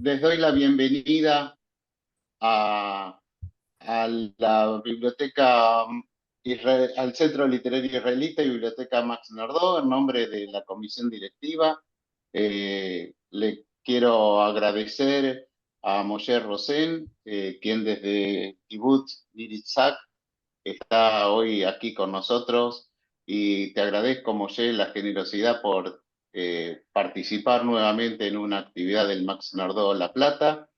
les doy la bienvenida a, a la biblioteca al Centro Literario Israelita y Biblioteca Max Nardó en nombre de la comisión directiva. Le quiero agradecer a Moshe Rosen, quien desde Kibbutz Nir Yitzhak está hoy aquí con nosotros y te agradezco, Moshe, la generosidad por participar nuevamente en una actividad del Max Nardó La Plata.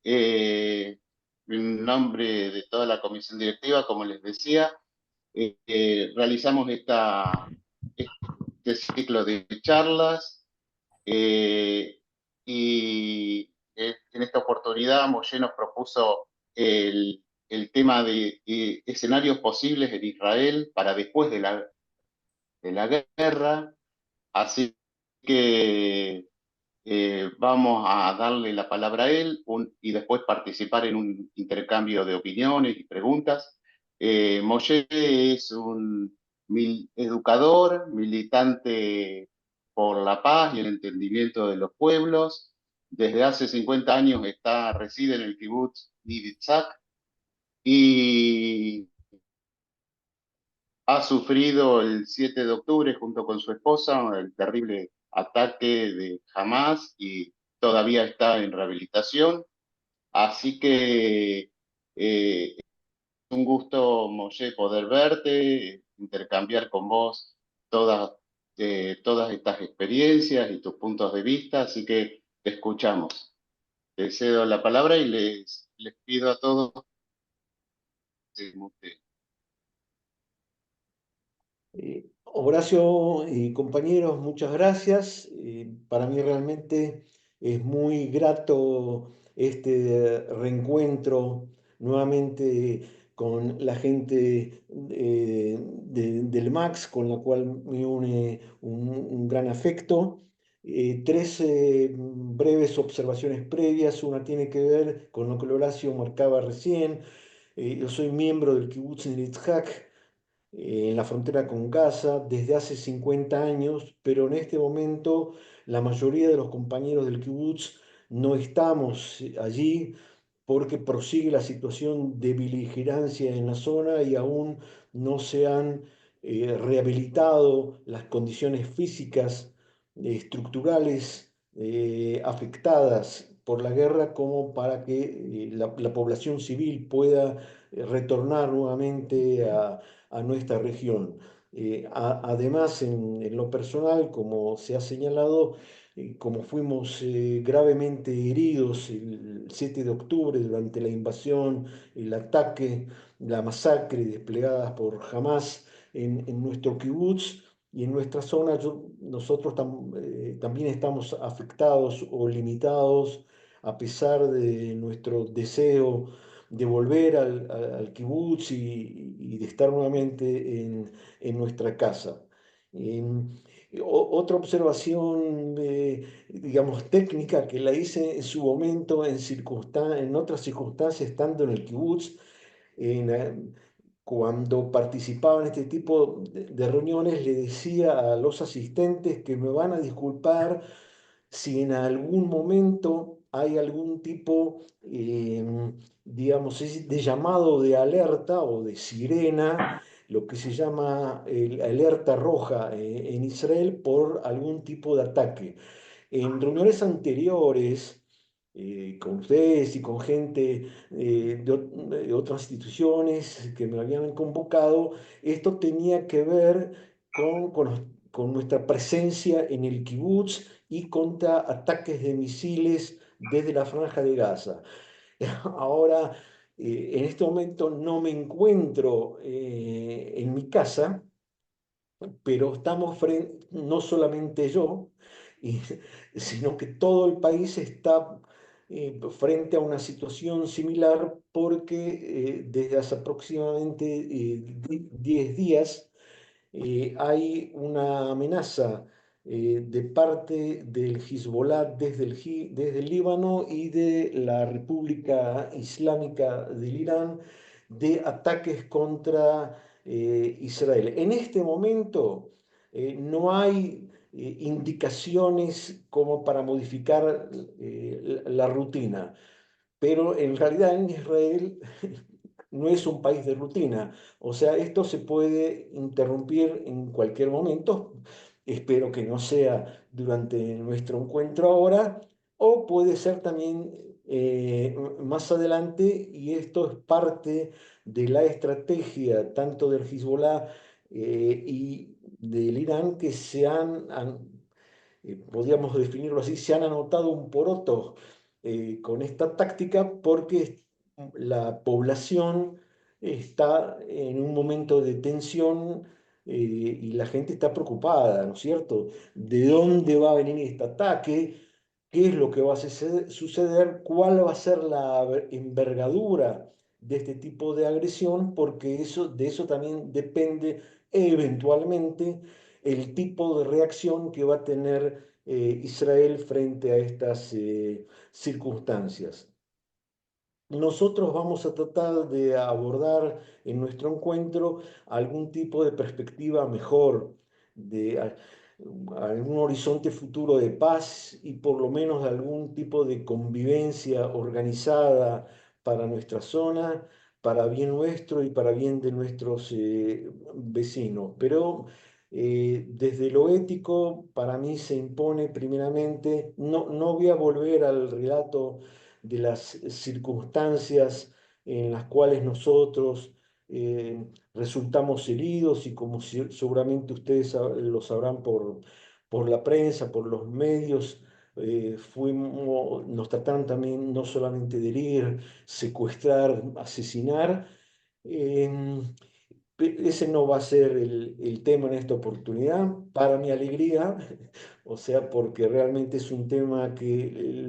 En nombre de toda la comisión directiva, como les decía, realizamos este ciclo de charlas eh, y en esta oportunidad Moshe nos propuso el tema de escenarios posibles en Israel para después de la guerra. Así que vamos a darle la palabra a él y después participar en un intercambio de opiniones y preguntas. Moshe es un educador, militante por la paz y el entendimiento de los pueblos. Desde hace 50 años reside en el kibutz Nir Yitzhak y ha sufrido el 7 de octubre junto con su esposa el terrible ataque de Hamas y todavía está en rehabilitación. Así que es un gusto, Moshe, poder verte, intercambiar con vos todas, todas estas experiencias y tus puntos de vista. Así que te escuchamos. Te cedo la palabra y les pido a todos que Horacio y compañeros, muchas gracias. Para mí realmente es muy grato este reencuentro nuevamente con la gente del MAX, con la cual me une un gran afecto. Tres breves observaciones previas. Una tiene que ver con lo que Horacio marcaba recién. Yo soy miembro del Kibbutz Nir Yitzhak, en la frontera con Gaza desde hace 50 años, pero en este momento la mayoría de los compañeros del kibutz no estamos allí porque prosigue la situación de beligerancia en la zona y aún no se han rehabilitado las condiciones físicas, estructurales afectadas por la guerra como para que la población civil pueda retornar nuevamente a nuestra región. Además, en lo personal, como se ha señalado, como fuimos gravemente heridos el 7 de octubre durante la invasión, el ataque, la masacre desplegadas por Hamas en nuestro kibutz y en nuestra zona, nosotros también estamos afectados o limitados a pesar de nuestro deseo de volver al kibutz y de estar nuevamente en nuestra casa. Em, Otra observación, digamos, técnica que la hice en su momento en otras circunstancias, estando en el kibutz, en, eh, cuando participaba en este tipo de reuniones, le decía a los asistentes que me van a disculpar si en algún momento hay algún tipo, digamos, de llamado de alerta o de sirena, lo que se llama alerta roja en Israel por algún tipo de ataque. En reuniones anteriores, con ustedes y con gente de otras instituciones que me habían convocado, esto tenía que ver con nuestra presencia en el kibutz y contra ataques de misiles desde la Franja de Gaza. Ahora, en este momento no me encuentro en mi casa, pero estamos frente, no solamente yo, y- sino que todo el país está frente a una situación similar porque desde hace aproximadamente 10 días hay una amenaza de parte del Hezbollah desde el Líbano y de la República Islámica del Irán de ataques contra Israel. En este momento no hay indicaciones como para modificar la rutina. Pero en realidad en Israel no es un país de rutina. O sea, esto se puede interrumpir en cualquier momento. Espero que no sea durante nuestro encuentro ahora, o puede ser también más adelante, y esto es parte de la estrategia tanto del Hezbollah y del Irán, que podríamos definirlo así, se han anotado un poroto con esta táctica porque la población está en un momento de tensión y la gente está preocupada, ¿no es cierto? ¿De dónde va a venir este ataque? ¿Qué es lo que va a suceder? ¿Cuál va a ser la envergadura de este tipo de agresión? Porque de eso también depende eventualmente el tipo de reacción que va a tener Israel frente a estas circunstancias. Nosotros vamos a tratar de abordar en nuestro encuentro algún tipo de perspectiva mejor, de algún horizonte futuro de paz y por lo menos algún tipo de convivencia organizada para nuestra zona, para bien nuestro y para bien de nuestros vecinos. Pero desde lo ético, para mí se impone primeramente, no voy a volver al relato de las circunstancias en las cuales nosotros resultamos heridos y como seguramente ustedes lo sabrán por la prensa, por los medios, nos trataron también no solamente de herir, secuestrar, asesinar. em, Ese no va a ser el tema en esta oportunidad, para mi alegría, o sea, porque realmente es un tema que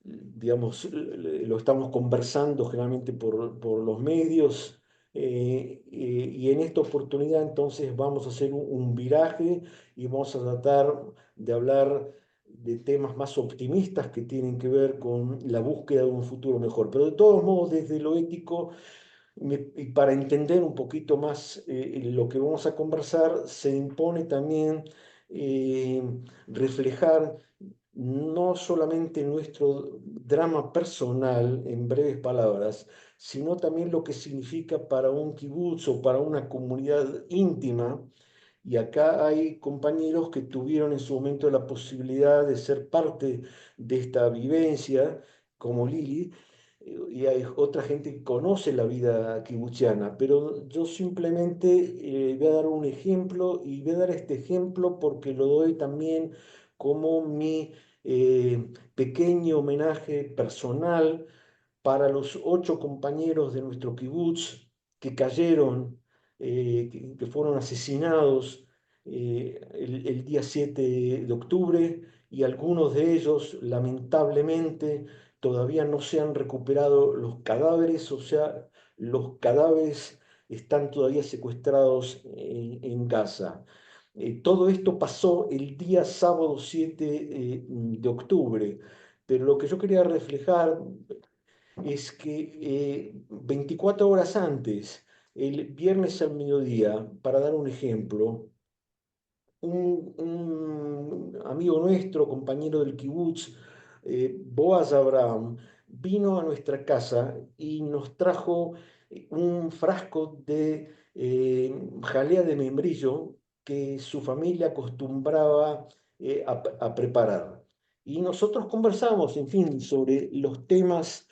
digamos, lo estamos conversando generalmente por los medios, y en esta oportunidad entonces vamos a hacer un viraje y vamos a tratar de hablar de temas más optimistas que tienen que ver con la búsqueda de un futuro mejor. Pero de todos modos, desde lo ético, y para entender un poquito más lo que vamos a conversar, se impone también eh, reflejar no solamente nuestro drama personal, en breves palabras, sino también lo que significa para un kibutz o para una comunidad íntima. Y acá hay compañeros que tuvieron en su momento la posibilidad de ser parte de esta vivencia, como Lili, y hay otra gente que conoce la vida kibutziana, pero yo simplemente voy a dar un ejemplo, y voy a dar este ejemplo porque lo doy también como mi pequeño homenaje personal para los 8 compañeros de nuestro kibutz que cayeron, que fueron asesinados el día 7 de octubre, y algunos de ellos, lamentablemente, todavía no se han recuperado los cadáveres. O sea, los cadáveres están todavía secuestrados en Gaza. Todo esto pasó el día sábado 7 de octubre, pero lo que yo quería reflejar es que 24 horas antes, el viernes al mediodía, para dar un ejemplo, un amigo nuestro, compañero del kibutz, Boaz Abraham, vino a nuestra casa y nos trajo un frasco de jalea de membrillo que su familia acostumbraba a preparar. Y nosotros conversamos, en fin, sobre los temas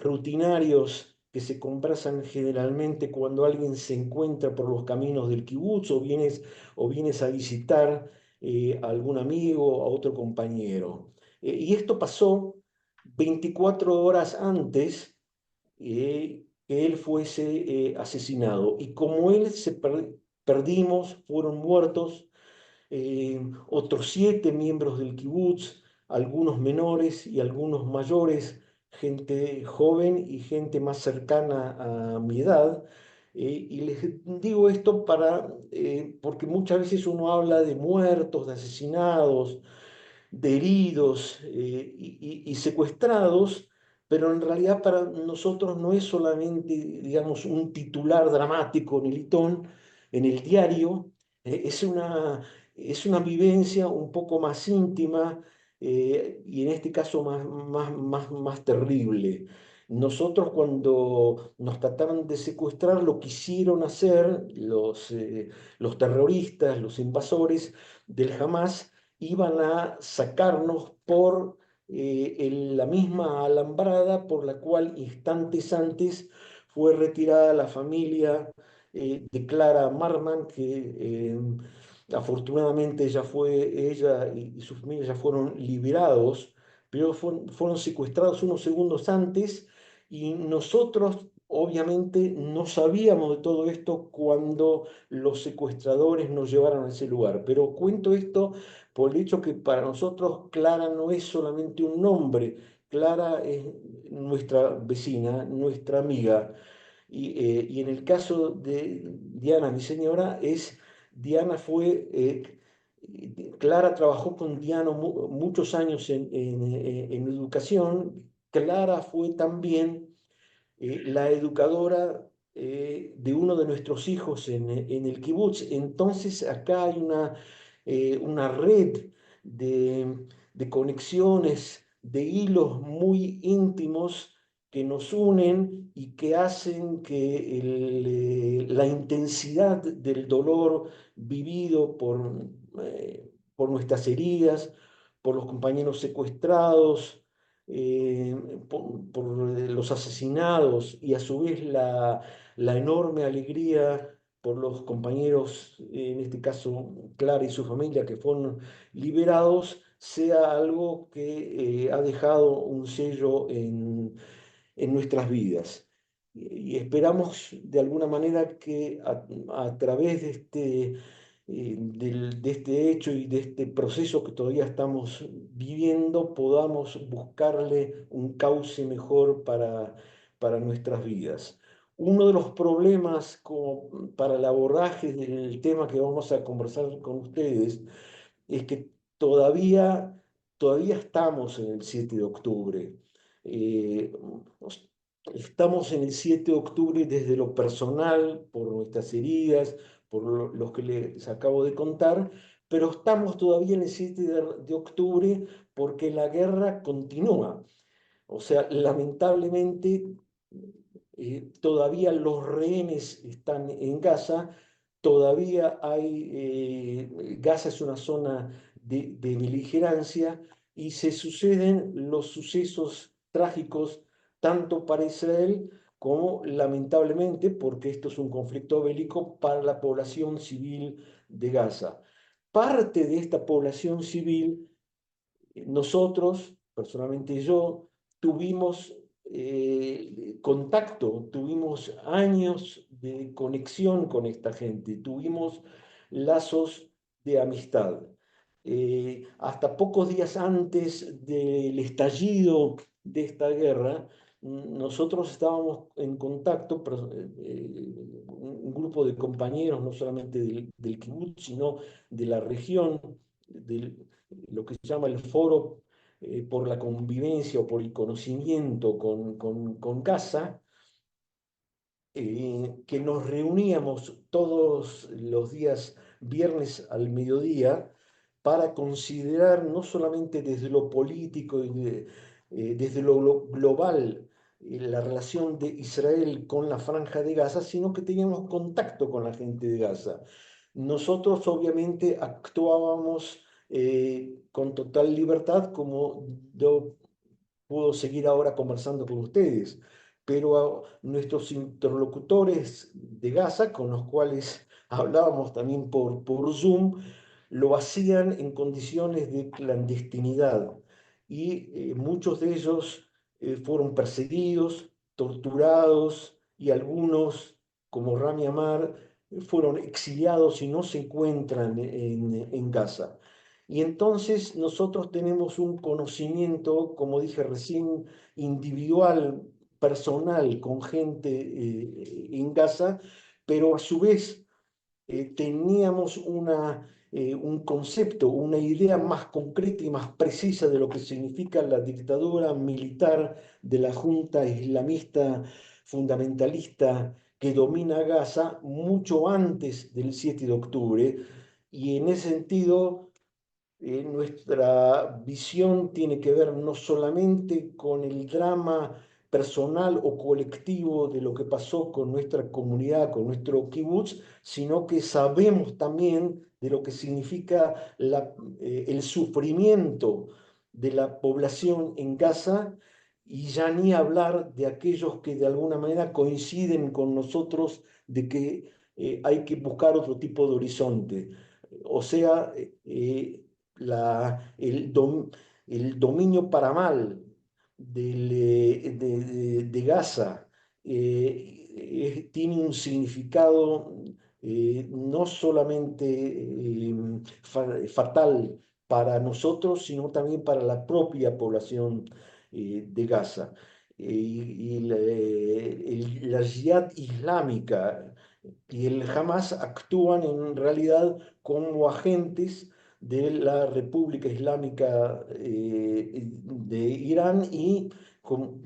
rutinarios que se conversan generalmente cuando alguien se encuentra por los caminos del kibutz, o vienes a visitar a algún amigo, a otro compañero. Y esto pasó 24 horas antes que él fuese asesinado. Y como él perdimos, fueron muertos otros 7 miembros del kibutz, algunos menores y algunos mayores, gente joven y gente más cercana a mi edad. Y les digo esto porque muchas veces uno habla de muertos, de asesinados, de heridos y secuestrados, pero en realidad para nosotros no es solamente, digamos, un titular dramático en el Litón, en el diario, es es una vivencia un poco más íntima y en este caso más terrible. Nosotros cuando nos trataron de secuestrar, lo quisieron hacer los terroristas, los invasores del Hamas, iban a sacarnos por la misma alambrada por la cual instantes antes fue retirada la familia de Clara Marman, que afortunadamente ella y su familia ya fueron liberados, pero fueron secuestrados unos segundos antes y nosotros obviamente no sabíamos de todo esto cuando los secuestradores nos llevaron a ese lugar. Pero cuento esto por el hecho que para nosotros Clara no es solamente un nombre, Clara es nuestra vecina, nuestra amiga. Y en el caso de Diana, mi señora, Diana Clara trabajó con Diana muchos años en educación. Clara fue también la educadora de uno de nuestros hijos en el kibutz. Entonces acá hay una red de conexiones, de hilos muy íntimos que nos unen y que hacen que la intensidad del dolor vivido por nuestras heridas, por los compañeros secuestrados, eh, por los asesinados y a su vez la enorme alegría por los compañeros, en este caso Clara y su familia, que fueron liberados, sea algo que ha dejado un sello en nuestras vidas. Y esperamos de alguna manera que a través de este hecho y de este proceso que todavía estamos viviendo, podamos buscarle un cauce mejor para nuestras vidas. Uno de los problemas para el abordaje del tema que vamos a conversar con ustedes es que todavía estamos en el 7 de octubre. Eh, Estamos en el 7 de octubre desde lo personal, por nuestras heridas, por los que les acabo de contar, pero estamos todavía en el 7 de octubre porque la guerra continúa. O sea, lamentablemente todavía los rehenes están en Gaza, todavía Gaza es una zona de beligerancia y se suceden los sucesos trágicos tanto para Israel como lamentablemente, porque esto es un conflicto bélico, para la población civil de Gaza. Parte de esta población civil nosotros, personalmente yo, tuvimos contacto, tuvimos años de conexión con esta gente, tuvimos lazos de amistad. Hasta pocos días antes del estallido de esta guerra, nosotros estábamos en contacto, un grupo de compañeros, no solamente del kibutz, sino de la región, del, lo que se llama el Foro por la Convivencia o por el Conocimiento con Gaza, que nos reuníamos todos los días viernes al mediodía para considerar no solamente desde lo político y desde lo global la relación de Israel con la Franja de Gaza, sino que teníamos contacto con la gente de Gaza. Nosotros obviamente actuábamos con total libertad, como yo puedo seguir ahora conversando con ustedes, pero a nuestros interlocutores de Gaza, con los cuales hablábamos también por Zoom, lo hacían en condiciones de clandestinidad y muchos de ellos fueron perseguidos, torturados y algunos, como Rami Amar, fueron exiliados y no se encuentran en Gaza. Y entonces nosotros tenemos un conocimiento, como dije recién, individual, personal, con gente en Gaza, pero a su vez teníamos un concepto, una idea más concreta y más precisa de lo que significa la dictadura militar de la Junta Islamista fundamentalista que domina Gaza mucho antes del 7 de octubre, Y en ese sentido, nuestra visión tiene que ver no solamente con el drama personal o colectivo de lo que pasó con nuestra comunidad, con nuestro kibutz, sino que sabemos también de lo que significa el sufrimiento de la población en Gaza, y ya ni hablar de aquellos que de alguna manera coinciden con nosotros de que hay que buscar otro tipo de horizonte. O sea, la, el, dom- el dominio para mal de Gaza tiene un significado no solamente fatal para nosotros, sino también para la propia población de Gaza. Y la Jihad Islámica y el Hamas actúan en realidad como agentes de la República Islámica de Irán, y como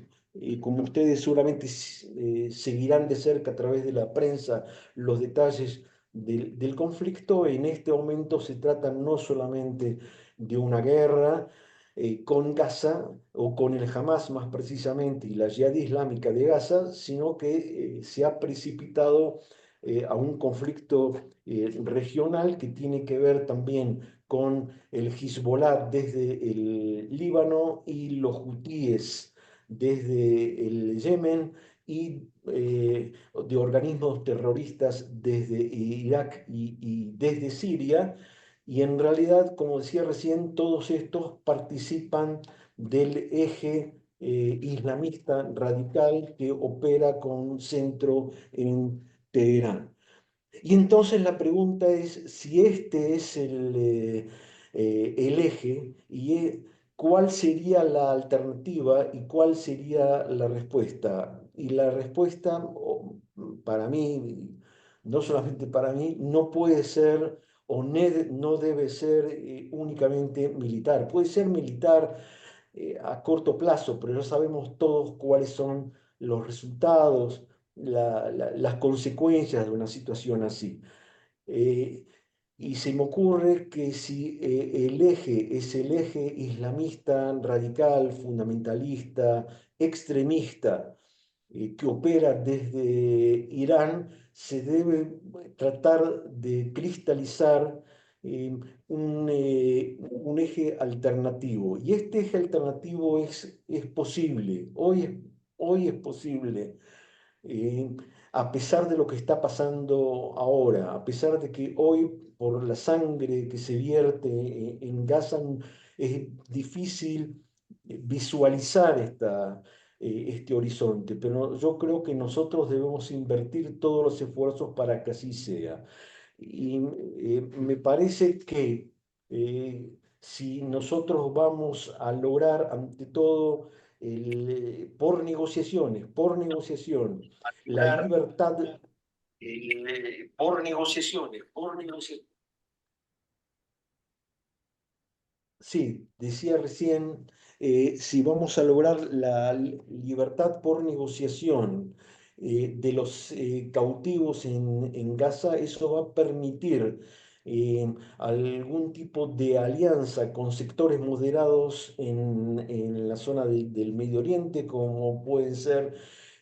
ustedes seguramente seguirán de cerca a través de la prensa los detalles del conflicto, en este momento se trata no solamente de una guerra con Gaza, o con el Hamas más precisamente, y la Yihad Islámica de Gaza, sino que se ha precipitado a un conflicto regional que tiene que ver también con el Hezbollah desde el Líbano y los hutíes desde el Yemen, y de organismos terroristas desde Irak y desde Siria. Y en realidad, como decía recién, todos estos participan del eje islamista radical que opera con un centro en Teherán. Y entonces la pregunta es si este es el eje, cuál sería la alternativa y cuál sería la respuesta. Y la respuesta, para mí, no solamente para mí, no puede ser o no debe ser únicamente militar. Puede ser militar a corto plazo, pero ya sabemos todos cuáles son los resultados, las consecuencias de una situación así. Eh, y se me ocurre que si el eje es el eje islamista, radical, fundamentalista, extremista, que opera desde Irán, se debe tratar de cristalizar eh, un eje alternativo. Y este eje alternativo es posible, hoy es posible, eh, a pesar de lo que está pasando ahora, a pesar de que hoy, por la sangre que se vierte en Gaza, es difícil visualizar este horizonte, pero yo creo que nosotros debemos invertir todos los esfuerzos para que así sea. Y me parece que si nosotros vamos a lograr, ante todo, por negociación, la libertad, por negociaciones, por negociaciones. Sí, decía recién, si vamos a lograr la libertad por negociación de los cautivos en Gaza, eso va a permitir algún tipo de alianza con sectores moderados en la zona del Medio Oriente, como pueden ser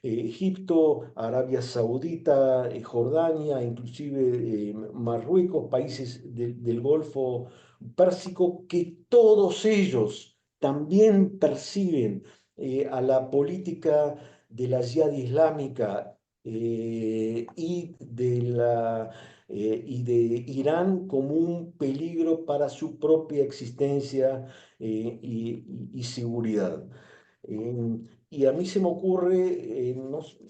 Egipto, Arabia Saudita, Jordania, inclusive Marruecos, países del Golfo Pérsico, que todos ellos también perciben a la política de la Jihad Islámica y de Irán como un peligro para su propia existencia y seguridad. Y a mí se me ocurre,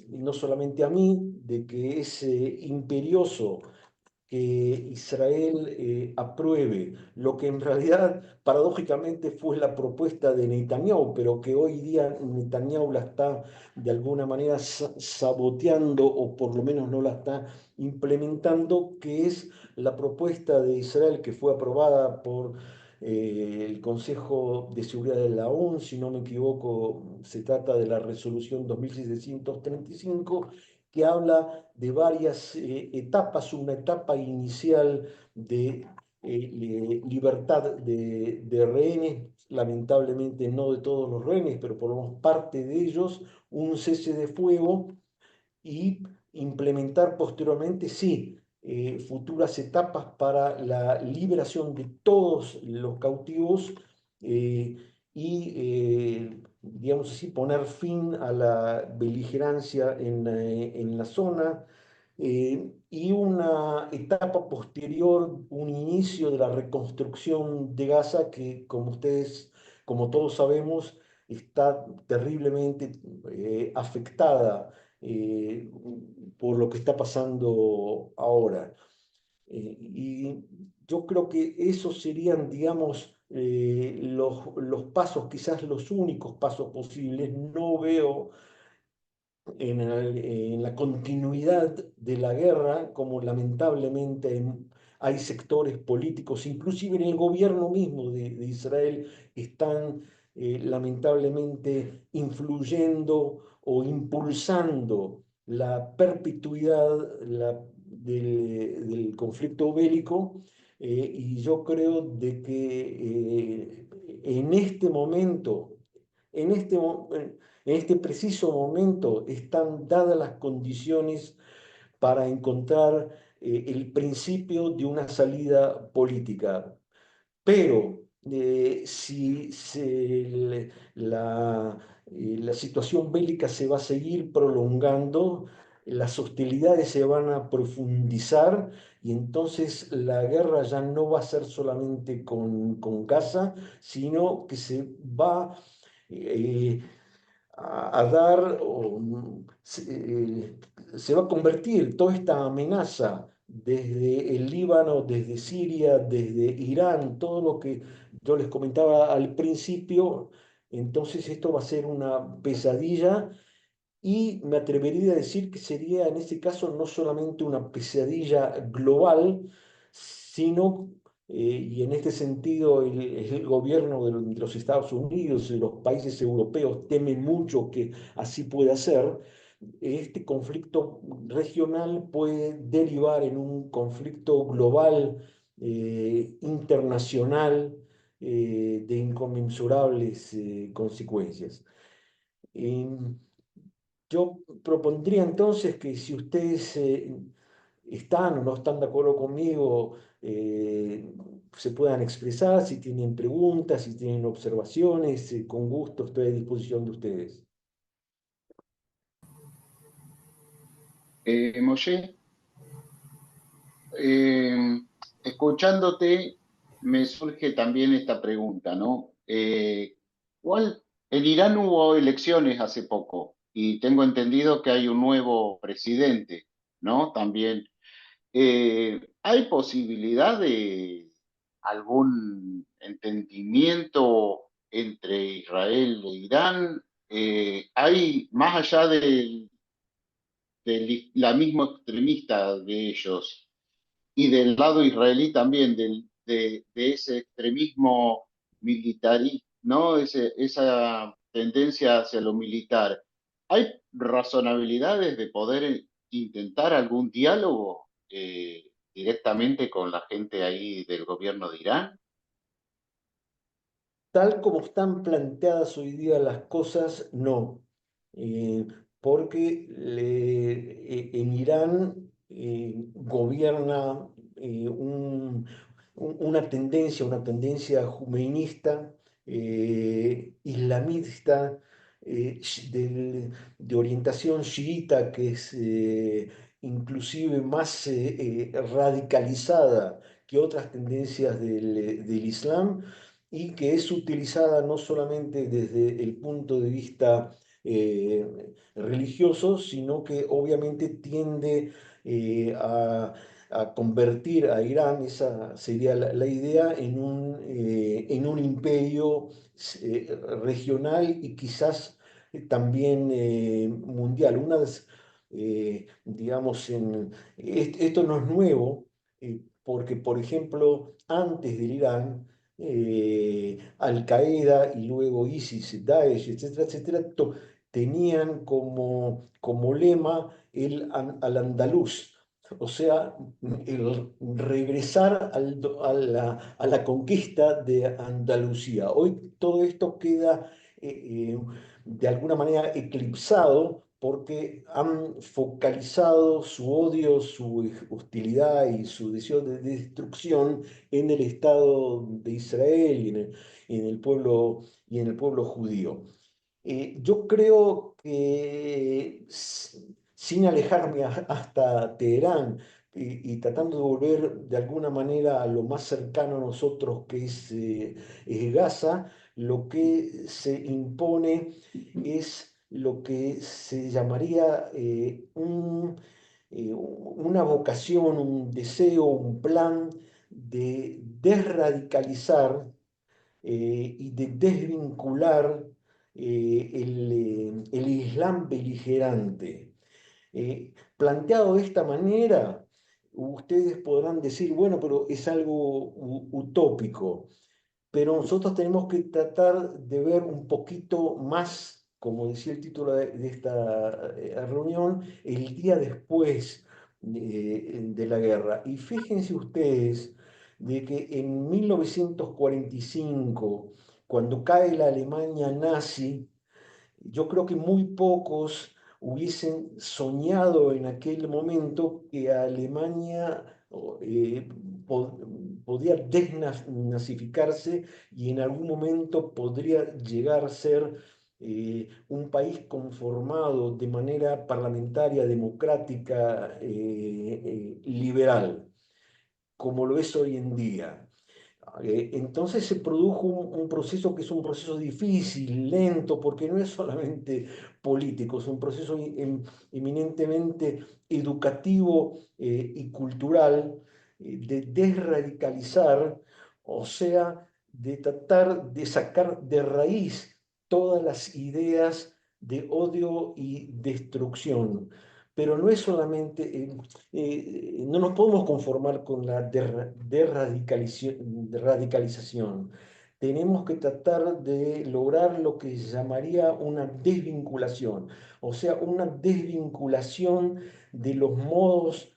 no solamente a mí, de que es imperioso que Israel apruebe lo que en realidad paradójicamente fue la propuesta de Netanyahu, pero que hoy día Netanyahu la está de alguna manera saboteando, o por lo menos no la está implementando, que es la propuesta de Israel que fue aprobada por el Consejo de Seguridad de la ONU, si no me equivoco, se trata de la resolución 2735, que habla de varias etapas, una etapa inicial de libertad de rehenes, lamentablemente no de todos los rehenes, pero por lo menos parte de ellos, un cese de fuego y implementar posteriormente, sí, futuras etapas para la liberación de todos los cautivos eh, y, digamos así, poner fin a la beligerancia en la zona. Y una etapa posterior, un inicio de la reconstrucción de Gaza que, como ustedes, como todos sabemos, está terriblemente afectada eh, por lo que está pasando ahora. Y yo creo que esos serían, digamos, los pasos, quizás los únicos pasos posibles. No veo en la continuidad de la guerra, como lamentablemente hay sectores políticos, inclusive en el gobierno mismo de Israel, están lamentablemente influyendo o impulsando la perpetuidad del conflicto bélico. Y yo creo de que en este momento, en este, en este preciso momento están dadas las condiciones para encontrar el principio de una salida política. Pero si la situación bélica se va a seguir prolongando, las hostilidades se van a profundizar y entonces la guerra ya no va a ser solamente con Gaza, sino que eh, a dar, se va a convertir toda esta amenaza desde el Líbano, desde Siria, desde Irán, todo lo que yo les comentaba al principio, entonces esto va a ser una pesadilla y me atrevería a decir que sería en ese caso no solamente una pesadilla global, sino, y en este sentido el gobierno de los Estados Unidos y los países europeos temen mucho que así pueda ser, este conflicto regional puede derivar en un conflicto global, internacional, de inconmensurables consecuencias. Em, yo propondría entonces que si ustedes están o no están de acuerdo conmigo, se puedan expresar, si tienen preguntas, si tienen observaciones, con gusto estoy a disposición de ustedes. Moshe, eh, escuchándote, me surge también esta pregunta, ¿no? En Irán hubo elecciones hace poco y tengo entendido que hay un nuevo presidente, ¿no? También. ¿Hay posibilidad de algún entendimiento entre Israel e Irán? ¿Hay, más allá del la misma extremista de ellos y del lado israelí también, de ese extremismo militar, ¿no? Esa tendencia hacia lo militar, ¿hay razonabilidades de poder intentar algún diálogo directamente con la gente ahí del gobierno de Irán? Tal como están planteadas hoy día las cosas, no. Eh, Porque en Irán gobierna una tendencia jumeinista, islamista, de orientación chiita, que es inclusive más radicalizada que otras tendencias del Islam y que es utilizada no solamente desde el punto de vista religioso, sino que obviamente tiende a convertir a Irán, esa sería la idea, en un imperio regional y quizás también mundial. Digamos, esto no es nuevo, porque, por ejemplo, antes del Irán, Al-Qaeda y luego ISIS, Daesh, etcétera, etcétera, tenían como lema el al-andaluz, o sea, el regresar a la conquista de Andalucía. Hoy todo esto queda de alguna manera eclipsado porque han focalizado su odio, su hostilidad y su deseo de destrucción en el Estado de Israel y en el pueblo judío. Yo creo que sin alejarme hasta Teherán y tratando de volver de alguna manera a lo más cercano a nosotros que es Gaza, lo que se impone es lo que se llamaría una vocación, un deseo, un plan de desradicalizar y de desvincular el Islam beligerante. Planteado de esta manera, ustedes podrán decir, bueno, pero es algo utópico, pero nosotros tenemos que tratar de ver un poquito más, como decía el título de esta reunión, el día después de la guerra. Y fíjense ustedes de que en 1945, cuando cae la Alemania nazi, yo creo que muy pocos hubiesen soñado en aquel momento que Alemania eh, po- podía desnazificarse y en algún momento podría llegar a ser un país conformado de manera parlamentaria, democrática, liberal, como lo es hoy en día. Entonces se produjo un proceso que es un proceso difícil, lento, porque no es solamente político, es un proceso eminentemente educativo y cultural de desradicalizar, o sea, de tratar de sacar de raíz todas las ideas de odio y destrucción. Pero no es solamente, no nos podemos conformar con la radicalización. Tenemos que tratar de lograr lo que se llamaría una desvinculación, o sea, una desvinculación de los modos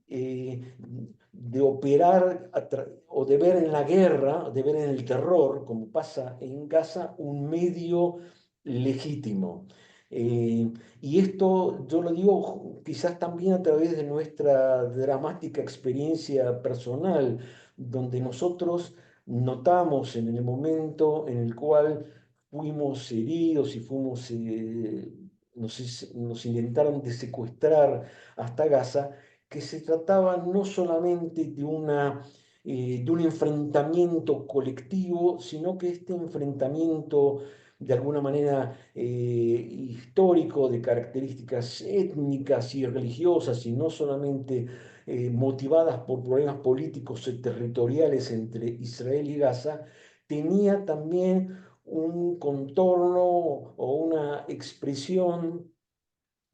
de operar o de ver en la guerra, de ver en el terror, como pasa en Gaza, un medio legítimo. Eh, y esto yo lo digo quizás también a través de nuestra dramática experiencia personal, donde nosotros notamos en el momento en el cual fuimos heridos y nos intentaron de secuestrar hasta Gaza, que se trataba no solamente de un enfrentamiento colectivo, sino que este enfrentamiento de alguna manera histórico, de características étnicas y religiosas, y no solamente motivadas por problemas políticos y territoriales entre Israel y Gaza, tenía también un contorno o una expresión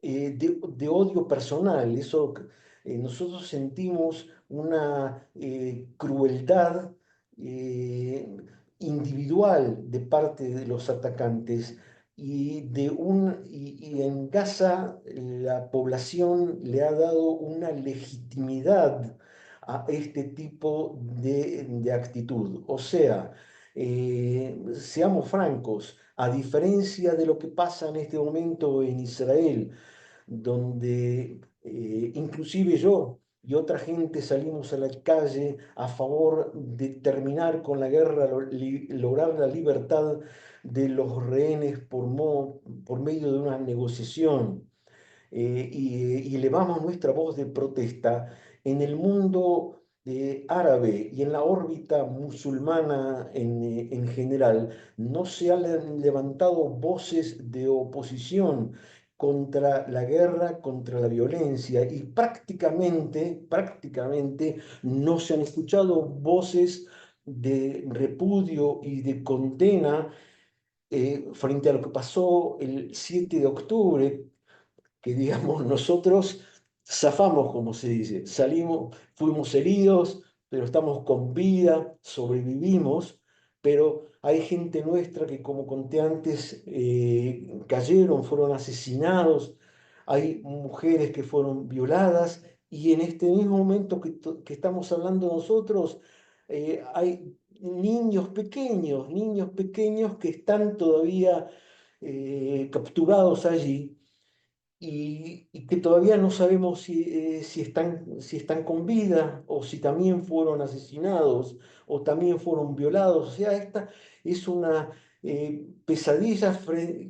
de odio personal. Eso, nosotros sentimos una crueldad eh, individual de parte de los atacantes y en Gaza la población le ha dado una legitimidad a este tipo de actitud. O sea, seamos francos, a diferencia de lo que pasa en este momento en Israel, donde inclusive yo y otra gente salimos a la calle a favor de terminar con la guerra, lograr la libertad de los rehenes por medio de una negociación y elevamos nuestra voz de protesta en el mundo árabe y en la órbita musulmana en general. No se han levantado voces de oposición contra la guerra, contra la violencia y prácticamente no se han escuchado voces de repudio y de condena frente a lo que pasó el 7 de octubre, que digamos nosotros zafamos, como se dice, salimos, fuimos heridos, pero estamos con vida, sobrevivimos, pero hay gente nuestra que, como conté antes, cayeron, fueron asesinados, hay mujeres que fueron violadas y en este mismo momento que estamos hablando nosotros, hay niños pequeños que están todavía capturados allí y que todavía no sabemos si están con vida o si también fueron asesinados o también fueron violados. O sea, esta es una pesadilla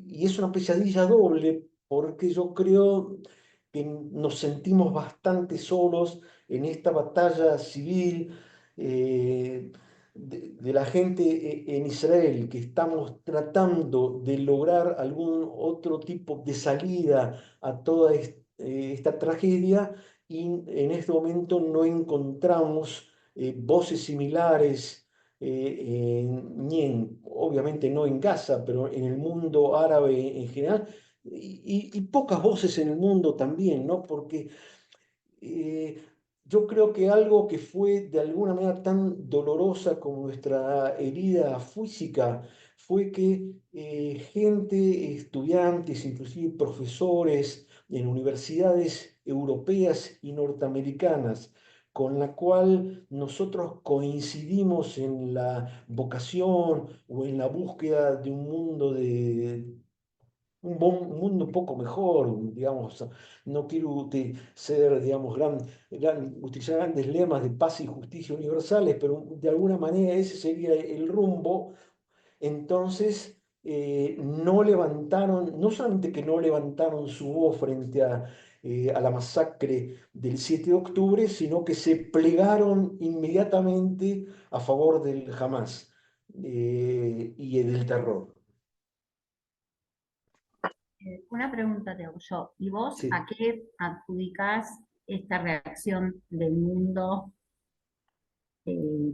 y es una pesadilla doble porque yo creo que nos sentimos bastante solos en esta batalla civil. eh, de la gente en Israel, que estamos tratando de lograr algún otro tipo de salida a toda esta tragedia y en este momento no encontramos voces similares, obviamente no en Gaza, pero en el mundo árabe en general, y pocas voces en el mundo también, ¿no? Porque eh, yo creo que algo que fue de alguna manera tan dolorosa como nuestra herida física fue que gente, estudiantes, inclusive profesores en universidades europeas y norteamericanas, con la cual nosotros coincidimos en la vocación o en la búsqueda de un mundo un mundo un poco mejor, digamos, no quiero ser, digamos, utilizar grandes lemas de paz y justicia universales, pero de alguna manera ese sería el rumbo. Entonces, no levantaron, no solamente que no levantaron su voz frente a la masacre del 7 de octubre, sino que se plegaron inmediatamente a favor del Hamas y del terror. Una pregunta te hago yo. ¿Y vos a Sí. qué adjudicás esta reacción del mundo? eh,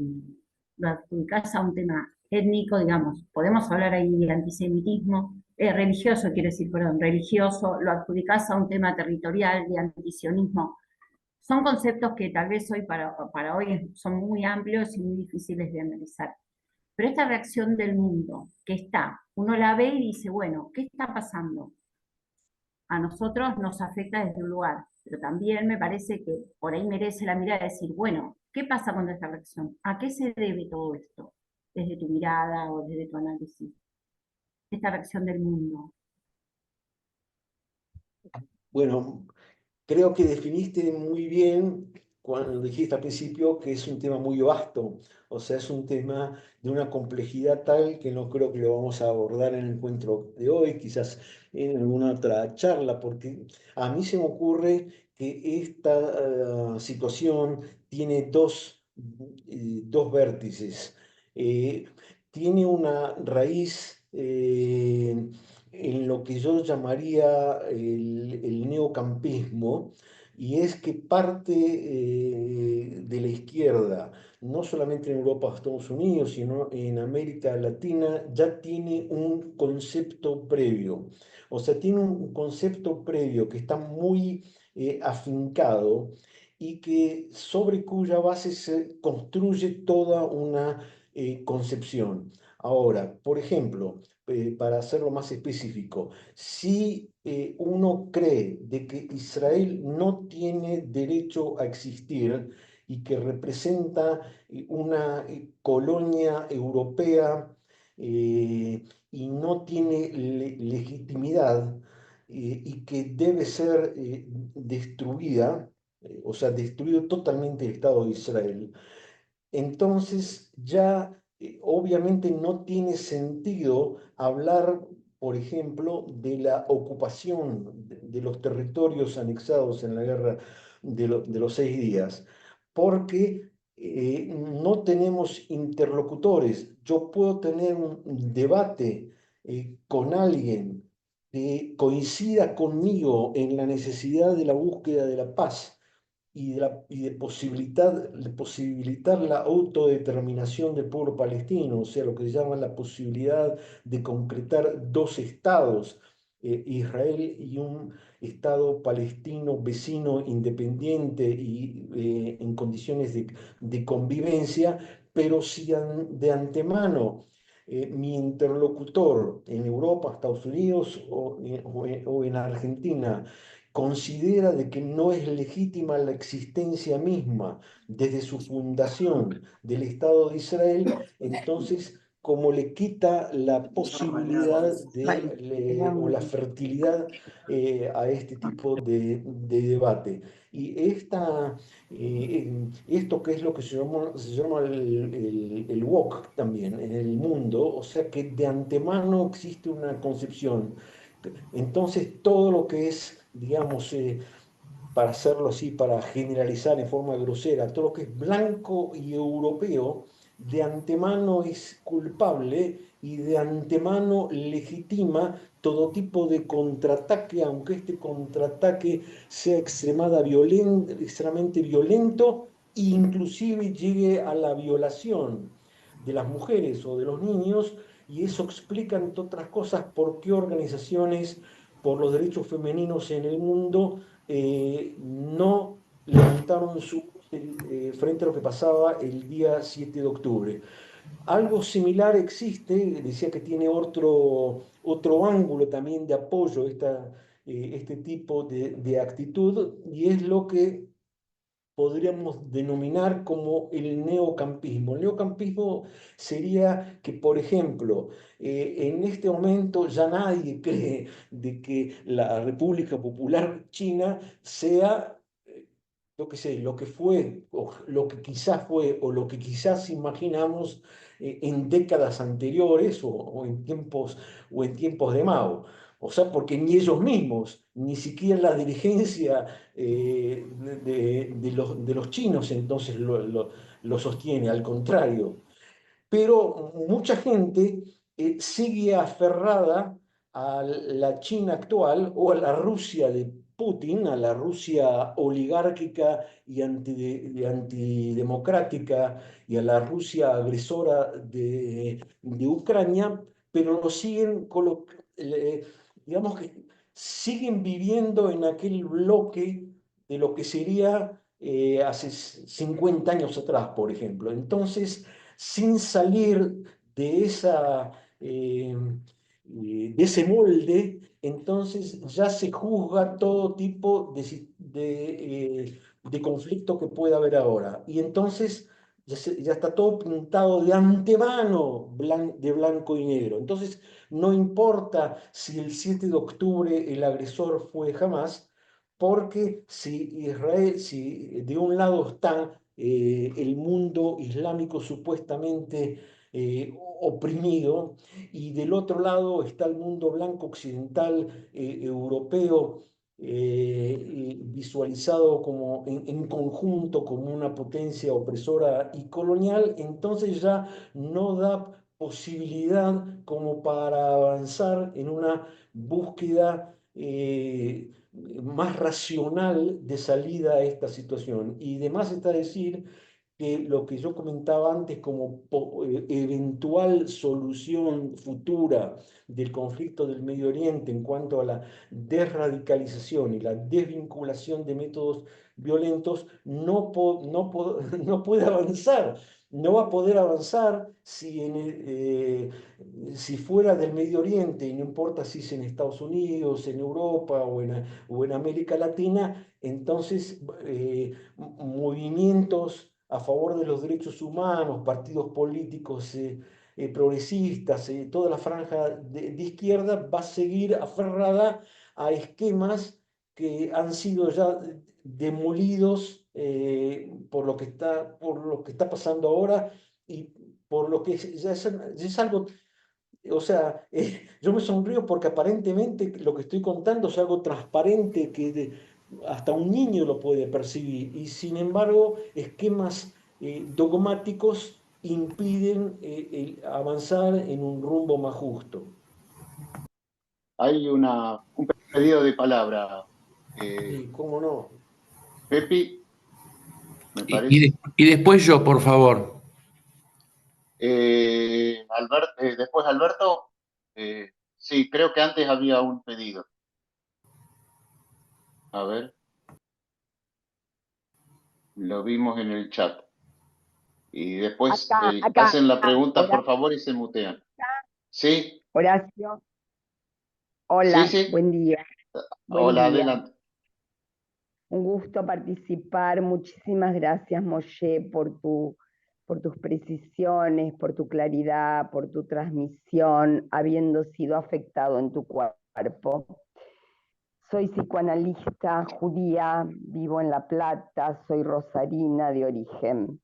¿Lo adjudicás a un tema étnico, digamos? Podemos hablar ahí de antisemitismo, religioso, quiero decir, perdón, religioso, lo adjudicás a un tema territorial de antisionismo. Son conceptos que tal vez hoy para hoy son muy amplios y muy difíciles de analizar. Pero esta reacción del mundo que está, uno la ve y dice, bueno, ¿qué está pasando? A nosotros nos afecta desde un lugar, pero también me parece que por ahí merece la mirada de decir, bueno, ¿qué pasa con esta reacción? ¿A qué se debe todo esto? Desde tu mirada o desde tu análisis, esta reacción del mundo. Bueno, creo que definiste muy bien cuando dijiste al principio que es un tema muy vasto, o sea, es un tema de una complejidad tal que no creo que lo vamos a abordar en el encuentro de hoy, quizás en alguna otra charla, porque a mí se me ocurre que esta situación tiene dos vértices. Eh, Tiene una raíz en lo que yo llamaría el neocampismo, y es que parte de la izquierda, no solamente en Europa o Estados Unidos, sino en América Latina, ya tiene un concepto previo. O sea, tiene un concepto previo que está muy afincado y que sobre cuya base se construye toda una concepción. Ahora, por ejemplo, para hacerlo más específico, si uno cree de que Israel no tiene derecho a existir y que representa una colonia europea y no tiene legitimidad y que debe ser destruida, o sea, destruido totalmente el Estado de Israel, entonces ya obviamente no tiene sentido hablar, por ejemplo, de la ocupación de los territorios anexados en la guerra de los 6 días, porque no tenemos interlocutores. Yo puedo tener un debate con alguien que coincida conmigo en la necesidad de la búsqueda de la paz de posibilitar la autodeterminación del pueblo palestino, o sea, lo que se llama la posibilidad de concretar dos estados, Israel y un estado palestino vecino, independiente y en condiciones de convivencia, pero si de antemano mi interlocutor en Europa, Estados Unidos o en Argentina, considera de que no es legítima la existencia misma desde su fundación del Estado de Israel, entonces como le quita la posibilidad o la fertilidad a este tipo de debate. Y esto que es lo que se llama el wok también en el mundo, o sea que de antemano existe una concepción. Entonces todo lo que es, digamos, para hacerlo así, para generalizar en forma grosera, todo lo que es blanco y europeo, de antemano es culpable y de antemano legitima todo tipo de contraataque, aunque este contraataque sea extremadamente violento e inclusive llegue a la violación de las mujeres o de los niños, y eso explica, entre otras cosas, por qué organizaciones por los derechos femeninos en el mundo no levantaron su voz frente a lo que pasaba el día 7 de octubre. Algo similar existe, decía que tiene otro ángulo también de apoyo este tipo de actitud, y es lo que podríamos denominar como el neocampismo. El neocampismo sería que, por ejemplo, en este momento ya nadie cree de que la República Popular China sea, yo qué sé, lo que fue, o lo que quizás fue, o lo que quizás imaginamos en décadas anteriores o en tiempos de Mao. O sea, porque ni ellos mismos, ni siquiera la dirigencia de los chinos entonces lo sostiene, al contrario. Pero mucha gente sigue aferrada a la China actual o a la Rusia de Putin, a la Rusia oligárquica y antidemocrática, y a la Rusia agresora de Ucrania, pero lo siguen, digamos que siguen viviendo en aquel bloque de lo que sería hace 50 años atrás, por ejemplo. Entonces, sin salir de de ese molde, entonces ya se juzga todo tipo de conflicto que pueda haber ahora. Y entonces ya está todo pintado de antemano de blanco y negro. Entonces no importa si el 7 de octubre el agresor fue Hamás, porque si de un lado está el mundo islámico supuestamente oprimido, y del otro lado está el mundo blanco occidental europeo, visualizado como en conjunto como una potencia opresora y colonial, entonces ya no da posibilidad como para avanzar en una búsqueda más racional de salida a esta situación. Y demás está decir que lo que yo comentaba antes como eventual solución futura del conflicto del Medio Oriente en cuanto a la desradicalización y la desvinculación de métodos violentos no puede avanzar. No va a poder avanzar si fuera del Medio Oriente, y no importa si es en Estados Unidos, en Europa o en América Latina, entonces movimientos a favor de los derechos humanos, partidos políticos progresistas, toda la franja de izquierda va a seguir aferrada a esquemas que han sido ya demolidos por lo que está pasando ahora, y por lo que ya es algo, o sea, yo me sonrío porque aparentemente lo que estoy contando es algo transparente que hasta un niño lo puede percibir, y sin embargo esquemas dogmáticos impiden avanzar en un rumbo más justo. Hay un pedido de palabra. Y cómo no. Pepi, me Y, parece. y después yo, por favor. Después Alberto. Sí, creo que antes había un pedido. A ver, lo vimos en el chat. Y después Acá, hacen la pregunta, por Horacio, favor, y se mutean. ¿Sí? Horacio, Sí, hola, sí. buen día, buen Hola, día. adelante. Un gusto participar. Muchísimas gracias, Moshe, por tus precisiones, por tu claridad, por tu transmisión, habiendo sido afectado en tu cuerpo. Soy psicoanalista judía, vivo en La Plata, soy rosarina de origen.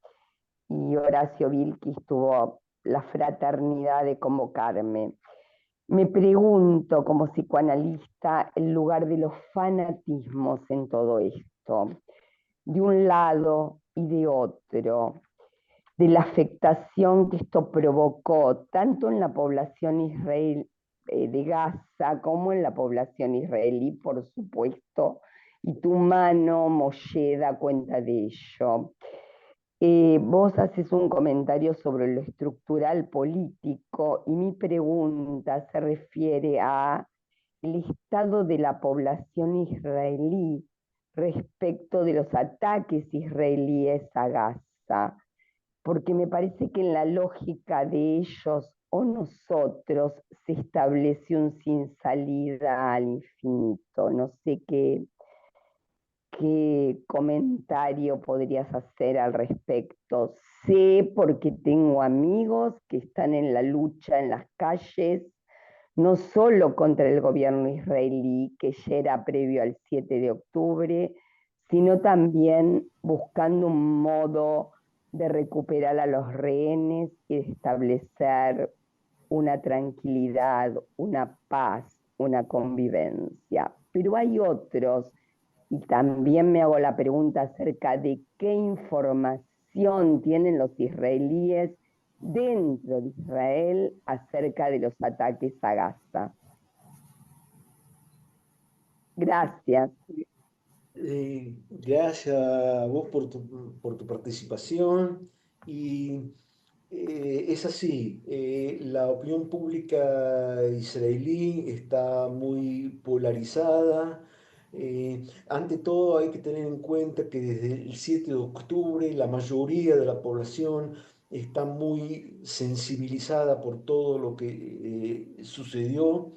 Y Horacio Vilkis tuvo la fraternidad de convocarme. Me pregunto como psicoanalista el lugar de los fanatismos en todo esto, de un lado y de otro, de la afectación que esto provocó tanto en la población de Gaza como en la población israelí, por supuesto, y tu mano, Moshe, da cuenta de ello. Vos haces un comentario sobre lo estructural político y mi pregunta se refiere a el estado de la población israelí respecto de los ataques israelíes a Gaza, porque me parece que en la lógica de ellos o nosotros se establece un sin salida al infinito. No sé qué comentario podrías hacer al respecto. Sé porque tengo amigos que están en la lucha en las calles, no solo contra el gobierno israelí, que ya era previo al 7 de octubre, sino también buscando un modo de recuperar a los rehenes y de establecer una tranquilidad, una paz, una convivencia. Pero hay otros, y también me hago la pregunta acerca de qué información tienen los israelíes dentro de Israel acerca de los ataques a Gaza. Gracias. Gracias a vos por tu participación y es así, la opinión pública israelí está muy polarizada. Ante todo hay que tener en cuenta que desde el 7 de octubre la mayoría de la población está muy sensibilizada por todo lo que sucedió.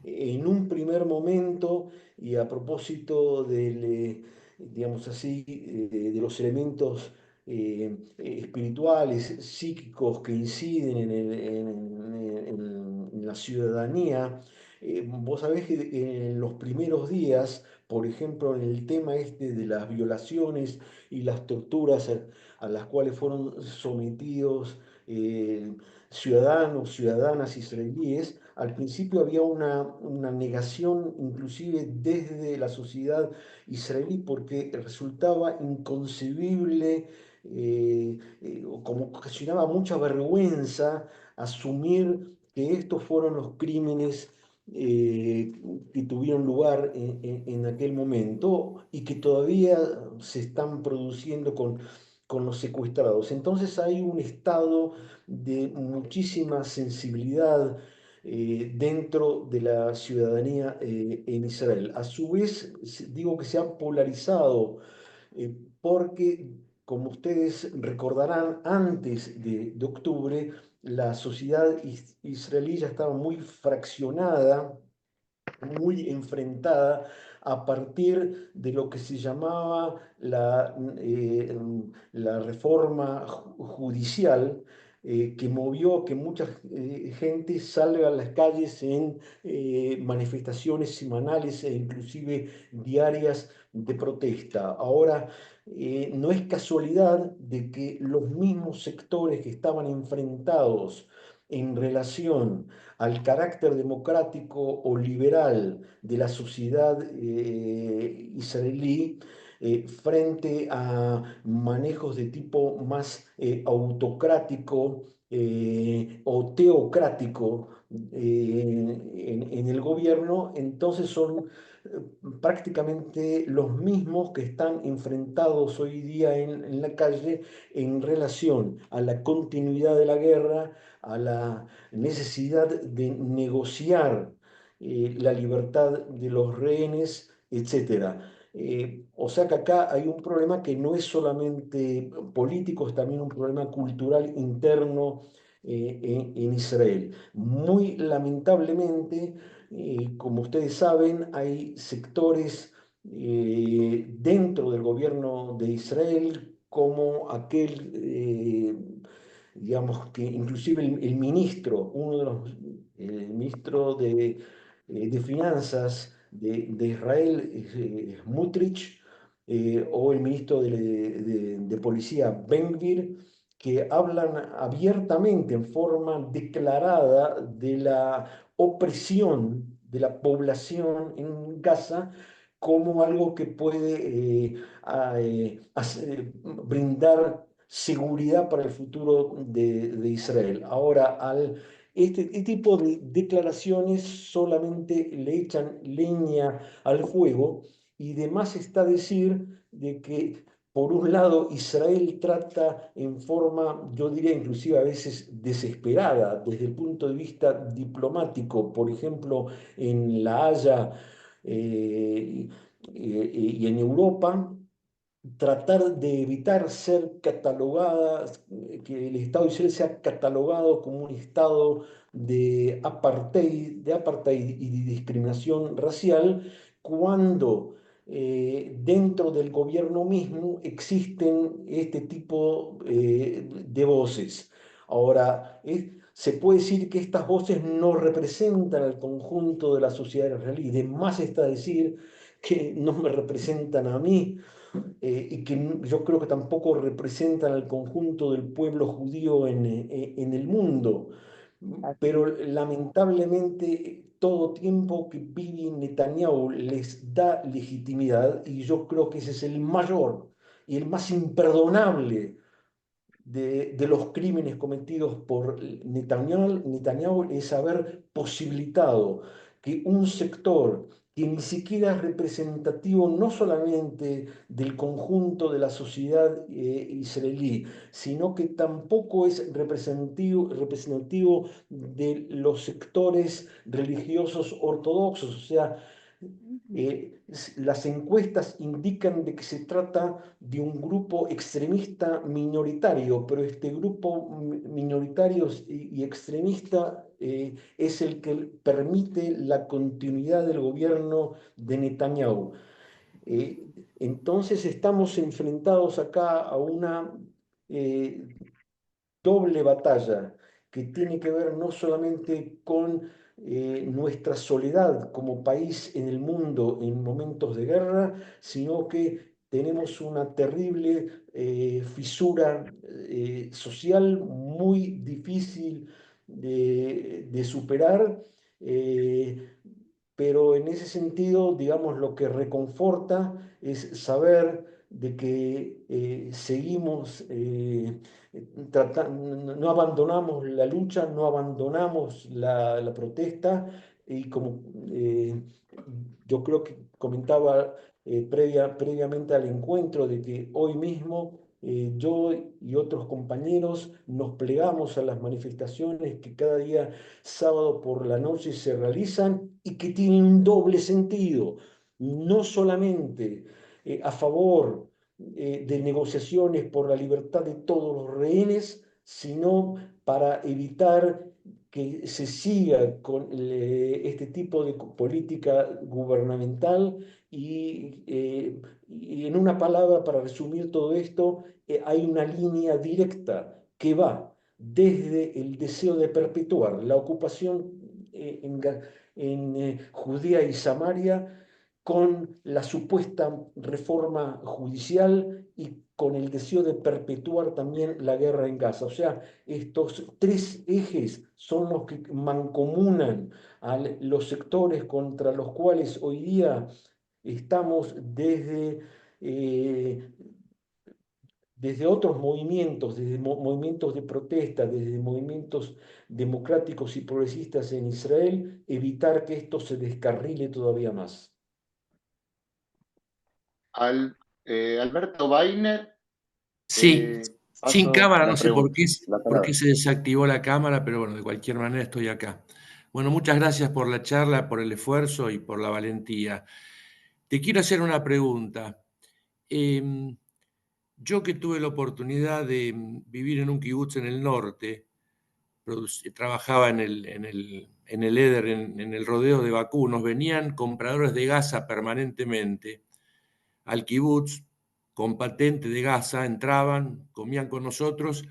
En un primer momento, y a propósito digamos así, de los elementos espirituales, psíquicos que inciden en la ciudadanía. Vos sabés que en los primeros días, por ejemplo, en el tema este de las violaciones y las torturas a las cuales fueron sometidos ciudadanos, ciudadanas israelíes, al principio había una negación inclusive desde la sociedad israelí porque resultaba inconcebible, como ocasionaba mucha vergüenza asumir que estos fueron los crímenes eh, que tuvieron lugar en aquel momento y que todavía se están produciendo con los secuestrados. Entonces hay un estado de muchísima sensibilidad dentro de la ciudadanía en Israel. A su vez, digo que se ha polarizado porque, como ustedes recordarán, antes de octubre, la sociedad israelí ya estaba muy fraccionada, muy enfrentada a partir de lo que se llamaba la reforma judicial, que movió a que mucha gente salga a las calles en manifestaciones semanales e inclusive diarias de protesta. Ahora, no es casualidad de que los mismos sectores que estaban enfrentados en relación al carácter democrático o liberal de la sociedad israelí frente a manejos de tipo más autocrático o teocrático en el gobierno, entonces son prácticamente los mismos que están enfrentados hoy día en la calle en relación a la continuidad de la guerra, a la necesidad de negociar la libertad de los rehenes, etcétera. O sea que acá hay un problema que no es solamente político, es también un problema cultural interno en Israel. Muy lamentablemente, como ustedes saben, hay sectores dentro del gobierno de Israel como aquel, digamos, que inclusive el ministro, uno de los, el ministro de Finanzas de Israel, Smotrich, o el ministro de Policía, Ben Gvir, que hablan abiertamente, en forma declarada, de la opresión de la población en Gaza como algo que puede brindar seguridad para el futuro de Israel. Ahora, este tipo de declaraciones solamente le echan leña al fuego, y de más está decir de que, por un lado, Israel trata en forma, yo diría inclusive a veces desesperada, desde el punto de vista diplomático, por ejemplo, en La Haya y en Europa, tratar de evitar ser catalogadas, que el Estado de Israel sea catalogado como un Estado de apartheid y de discriminación racial, cuando dentro del gobierno mismo existen este tipo de voces. Ahora, se puede decir que estas voces no representan al conjunto de la sociedad israelí, de más está decir que no me representan a mí, y que yo creo que tampoco representan al conjunto del pueblo judío en el mundo. Pero lamentablemente todo tiempo que Bibi Netanyahu les da legitimidad, y yo creo que ese es el mayor y el más imperdonable de los crímenes cometidos por Netanyahu, es haber posibilitado que un sector que ni siquiera es representativo no solamente del conjunto de la sociedad israelí, sino que tampoco es representativo de los sectores religiosos ortodoxos. O sea, las encuestas indican de que se trata de un grupo extremista minoritario, pero este grupo minoritario y extremista es el que permite la continuidad del gobierno de Netanyahu. Entonces estamos enfrentados acá a una doble batalla que tiene que ver no solamente con nuestra soledad como país en el mundo en momentos de guerra, sino que tenemos una terrible fisura social muy difícil de superar. Pero en ese sentido, digamos, lo que reconforta es saber de que seguimos no abandonamos la lucha, no abandonamos la protesta, y como yo creo que comentaba previamente al encuentro, de que hoy mismo yo y otros compañeros nos plegamos a las manifestaciones que cada día sábado por la noche se realizan y que tienen un doble sentido, no solamente a favor de negociaciones por la libertad de todos los rehenes, sino para evitar que se siga con este tipo de política gubernamental. Y en una palabra, para resumir todo esto, hay una línea directa que va desde el deseo de perpetuar la ocupación en Judea y Samaria, con la supuesta reforma judicial y con el deseo de perpetuar también la guerra en Gaza. O sea, estos tres ejes son los que mancomunan a los sectores contra los cuales hoy día estamos desde otros movimientos, desde movimientos de protesta, desde movimientos democráticos y progresistas en Israel, evitar que esto se descarrile todavía más. Alberto Weiner, Sí, sin paso cámara, no la sé pregunta, la por qué palabra. se desactivó la cámara, pero bueno, de cualquier manera estoy acá. Bueno, muchas gracias por la charla, por el esfuerzo y por la valentía. Te quiero hacer una pregunta. Yo, que tuve la oportunidad de vivir en un kibutz en el norte, trabajaba en el Éder, en el rodeo de Bakú, nos venían compradores de Gaza permanentemente al kibutz con patente de Gaza, entraban, comían con nosotros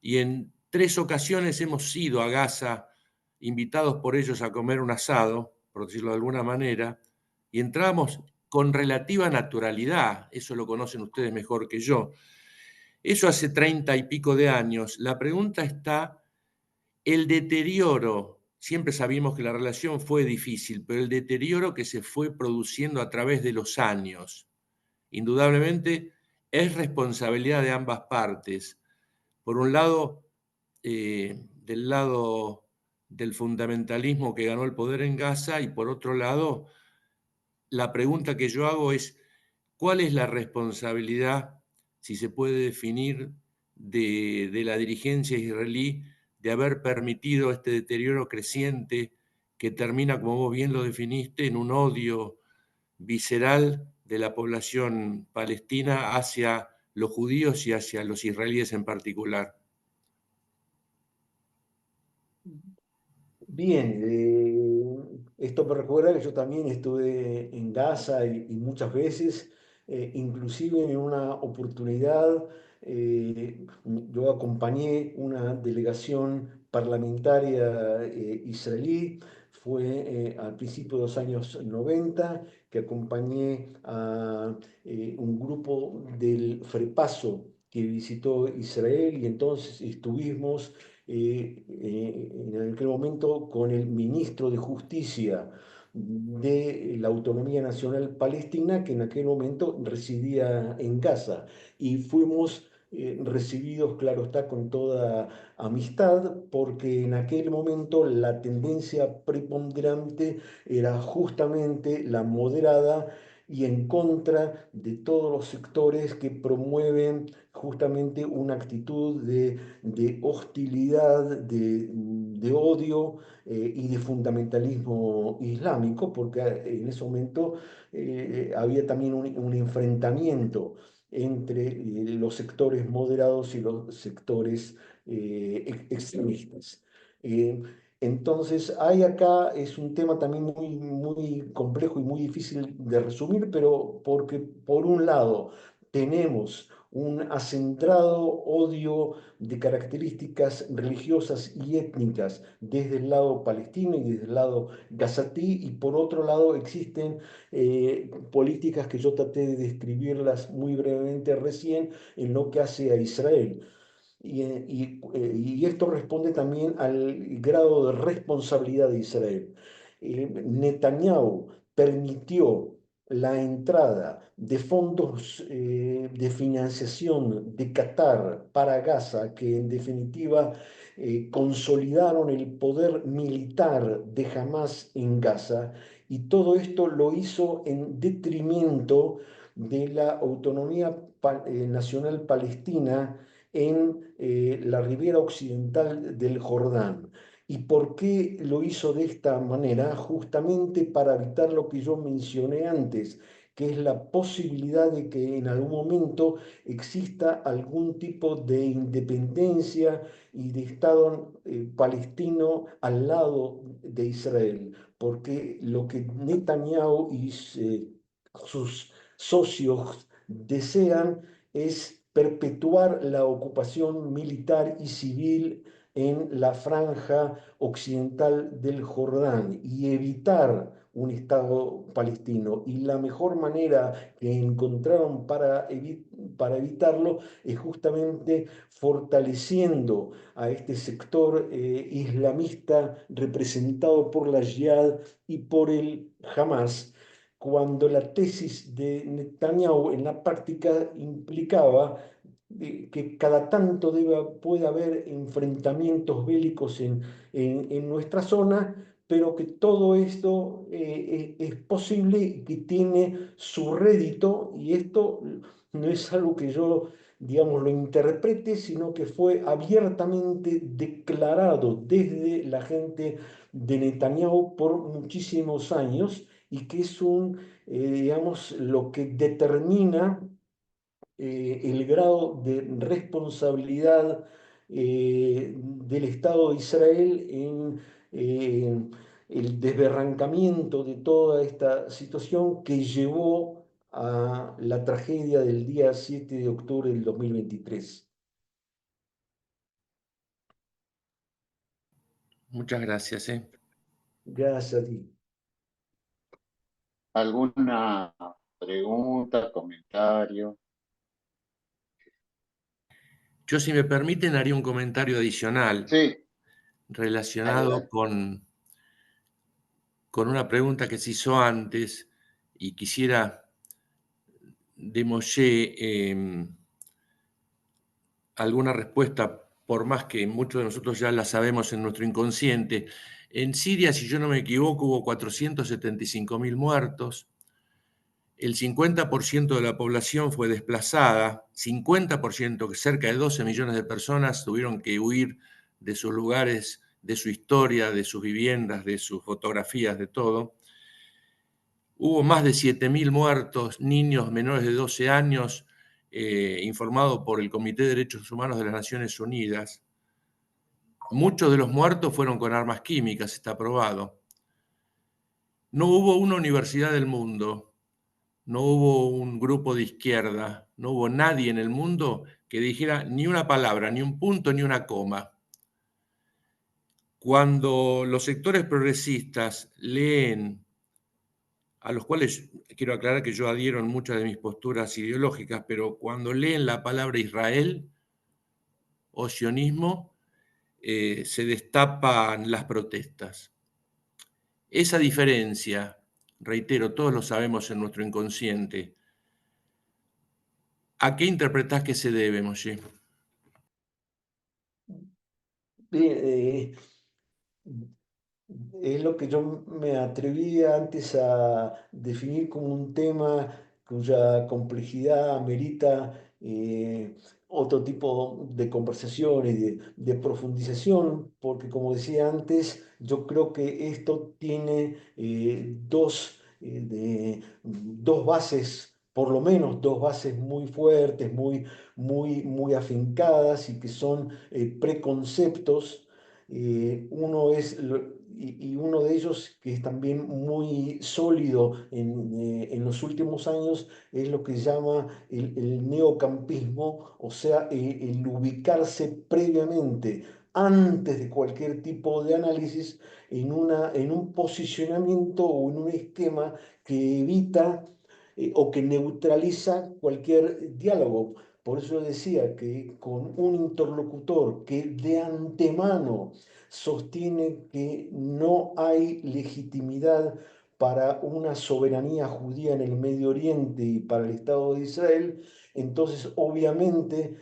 y en 3 ocasiones hemos ido a Gaza, invitados por ellos a comer un asado, por decirlo de alguna manera, y entramos con relativa naturalidad, eso lo conocen ustedes mejor que yo. Eso hace 30 y pico de años. La pregunta está, el deterioro, siempre sabíamos que la relación fue difícil, pero el deterioro que se fue produciendo a través de los años, indudablemente es responsabilidad de ambas partes. Por un lado, del lado del fundamentalismo que ganó el poder en Gaza, y por otro lado, la pregunta que yo hago es, ¿cuál es la responsabilidad, si se puede definir, de la dirigencia israelí de haber permitido este deterioro creciente que termina, como vos bien lo definiste, en un odio visceral de la población palestina hacia los judíos y hacia los israelíes en particular? Bien, esto me recuerda que yo también estuve en Gaza y muchas veces, inclusive en una oportunidad, yo acompañé una delegación parlamentaria israelí, fue al principio de los años 90, que acompañé a un grupo del FREPASO que visitó Israel y entonces estuvimos en aquel momento con el ministro de Justicia de la Autonomía Nacional Palestina, que en aquel momento residía en Gaza, y fuimos recibidos, claro está, con toda amistad, porque en aquel momento la tendencia preponderante era justamente la moderada y en contra de todos los sectores que promueven justamente una actitud de hostilidad, de odio y de fundamentalismo islámico, porque en ese momento había también un enfrentamiento entre los sectores moderados y los sectores extremistas. Eh, entonces, hay acá, es un tema también muy complejo y muy difícil de resumir, pero porque por un lado tenemos un acendrado odio de características religiosas y étnicas desde el lado palestino y desde el lado gazatí, y por otro lado existen políticas que yo traté de describirlas muy brevemente recién en lo que hace a Israel. Y esto responde también al grado de responsabilidad de Israel. Netanyahu permitió la entrada de fondos de financiación de Qatar para Gaza, que en definitiva consolidaron el poder militar de Hamas en Gaza, y todo esto lo hizo en detrimento de la autonomía nacional palestina en la ribera occidental del Jordán. ¿Y por qué lo hizo de esta manera? Justamente para evitar lo que yo mencioné antes, que es la posibilidad de que en algún momento exista algún tipo de independencia y de Estado palestino al lado de Israel, porque lo que Netanyahu y sus socios desean es perpetuar la ocupación militar y civil en la franja occidental del Jordán y evitar un Estado palestino. Y la mejor manera que encontraron para evitarlo es justamente fortaleciendo a este sector islamista representado por la Jihad y por el Hamas, cuando la tesis de Netanyahu en la práctica implicaba que cada tanto puede haber enfrentamientos bélicos en nuestra zona, pero que todo esto es posible y que tiene su rédito, y esto no es algo que yo, digamos, lo interprete, sino que fue abiertamente declarado desde la gente de Netanyahu por muchísimos años, y que es digamos, lo que determina el grado de responsabilidad del Estado de Israel en el desbarrancamiento de toda esta situación que llevó a la tragedia del día 7 de octubre del 2023. Muchas gracias. Gracias a ti. ¿Alguna pregunta, comentario? Yo, si me permiten, haría un comentario adicional Sí, relacionado con una pregunta que se hizo antes y quisiera de Moshe alguna respuesta, por más que muchos de nosotros ya la sabemos en nuestro inconsciente. En Siria, si yo no me equivoco, hubo 475.000 muertos. El 50% de la población fue desplazada, 50%, que cerca de 12 millones de personas tuvieron que huir de sus lugares, de su historia, de sus viviendas, de sus fotografías, de todo. Hubo más de 7.000 muertos, niños menores de 12 años, informado por el Comité de Derechos Humanos de las Naciones Unidas. Muchos de los muertos fueron con armas químicas, está probado. No hubo una universidad del mundo, no hubo un grupo de izquierda, no hubo nadie en el mundo que dijera ni una palabra, ni un punto, ni una coma. Cuando los sectores progresistas leen, a los cuales quiero aclarar que yo adhiero en muchas de mis posturas ideológicas, pero cuando leen la palabra Israel o sionismo, se destapan las protestas. Esa diferencia, reitero, todos lo sabemos en nuestro inconsciente. ¿A qué interpretás que se debe, Moshe? Bien, es lo que yo me atreví antes a definir como un tema cuya complejidad amerita otro tipo de conversación y de profundización, porque como decía antes, yo creo que esto tiene dos bases, por lo menos dos bases muy fuertes, muy afincadas y que son preconceptos. Uno es y uno de ellos que es también muy sólido en los últimos años es lo que se llama el neocampismo, o sea, el ubicarse previamente, antes de cualquier tipo de análisis, en un posicionamiento o en un esquema que evita o que neutraliza cualquier diálogo. Por eso decía que con un interlocutor que de antemano sostiene que no hay legitimidad para una soberanía judía en el Medio Oriente y para el Estado de Israel, entonces obviamente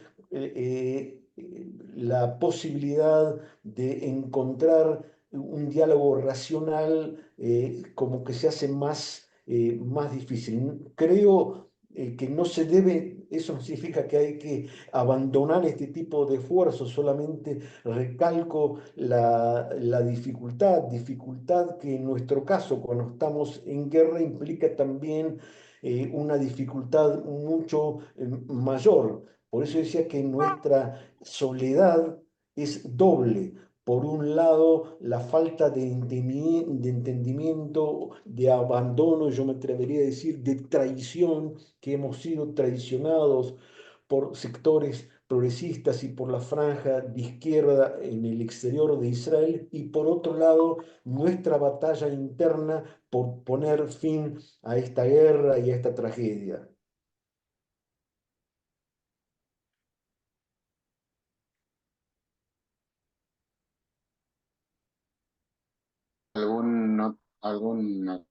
la posibilidad de encontrar un diálogo racional como que se hace más difícil. Creo que no se debe, eso no significa que hay que abandonar este tipo de esfuerzos, solamente recalco la dificultad que en nuestro caso, cuando estamos en guerra, implica también una dificultad mucho mayor. Por eso decía que nuestra soledad es doble. Por un lado, la falta de entendimiento, de abandono, yo me atrevería a decir, de traición, que hemos sido traicionados por sectores progresistas y por la franja de izquierda en el exterior de Israel, y por otro lado, nuestra batalla interna por poner fin a esta guerra y a esta tragedia. ¿Alguna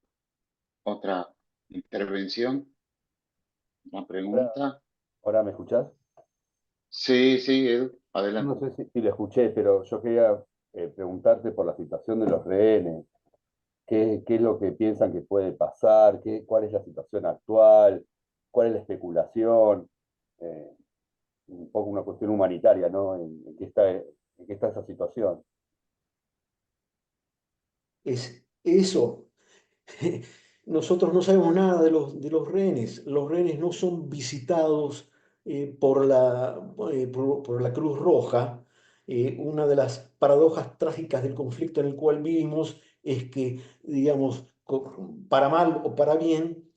otra intervención? ¿Una Ahora, pregunta? ahora, ¿me escuchás? Sí, sí, Edu, No adelante. sé si lo escuché, pero yo quería preguntarte por la situación de los rehenes. ¿Qué es lo que piensan que puede pasar? ¿Cuál es la situación actual? ¿Cuál es la especulación? Eh, un poco una cuestión humanitaria, ¿no? ¿En qué está esa situación? Es eso. Nosotros no sabemos nada de los rehenes. Los rehenes no son visitados por la Cruz Roja. Una de las paradojas trágicas del conflicto en el cual vivimos es que, digamos, para mal o para bien,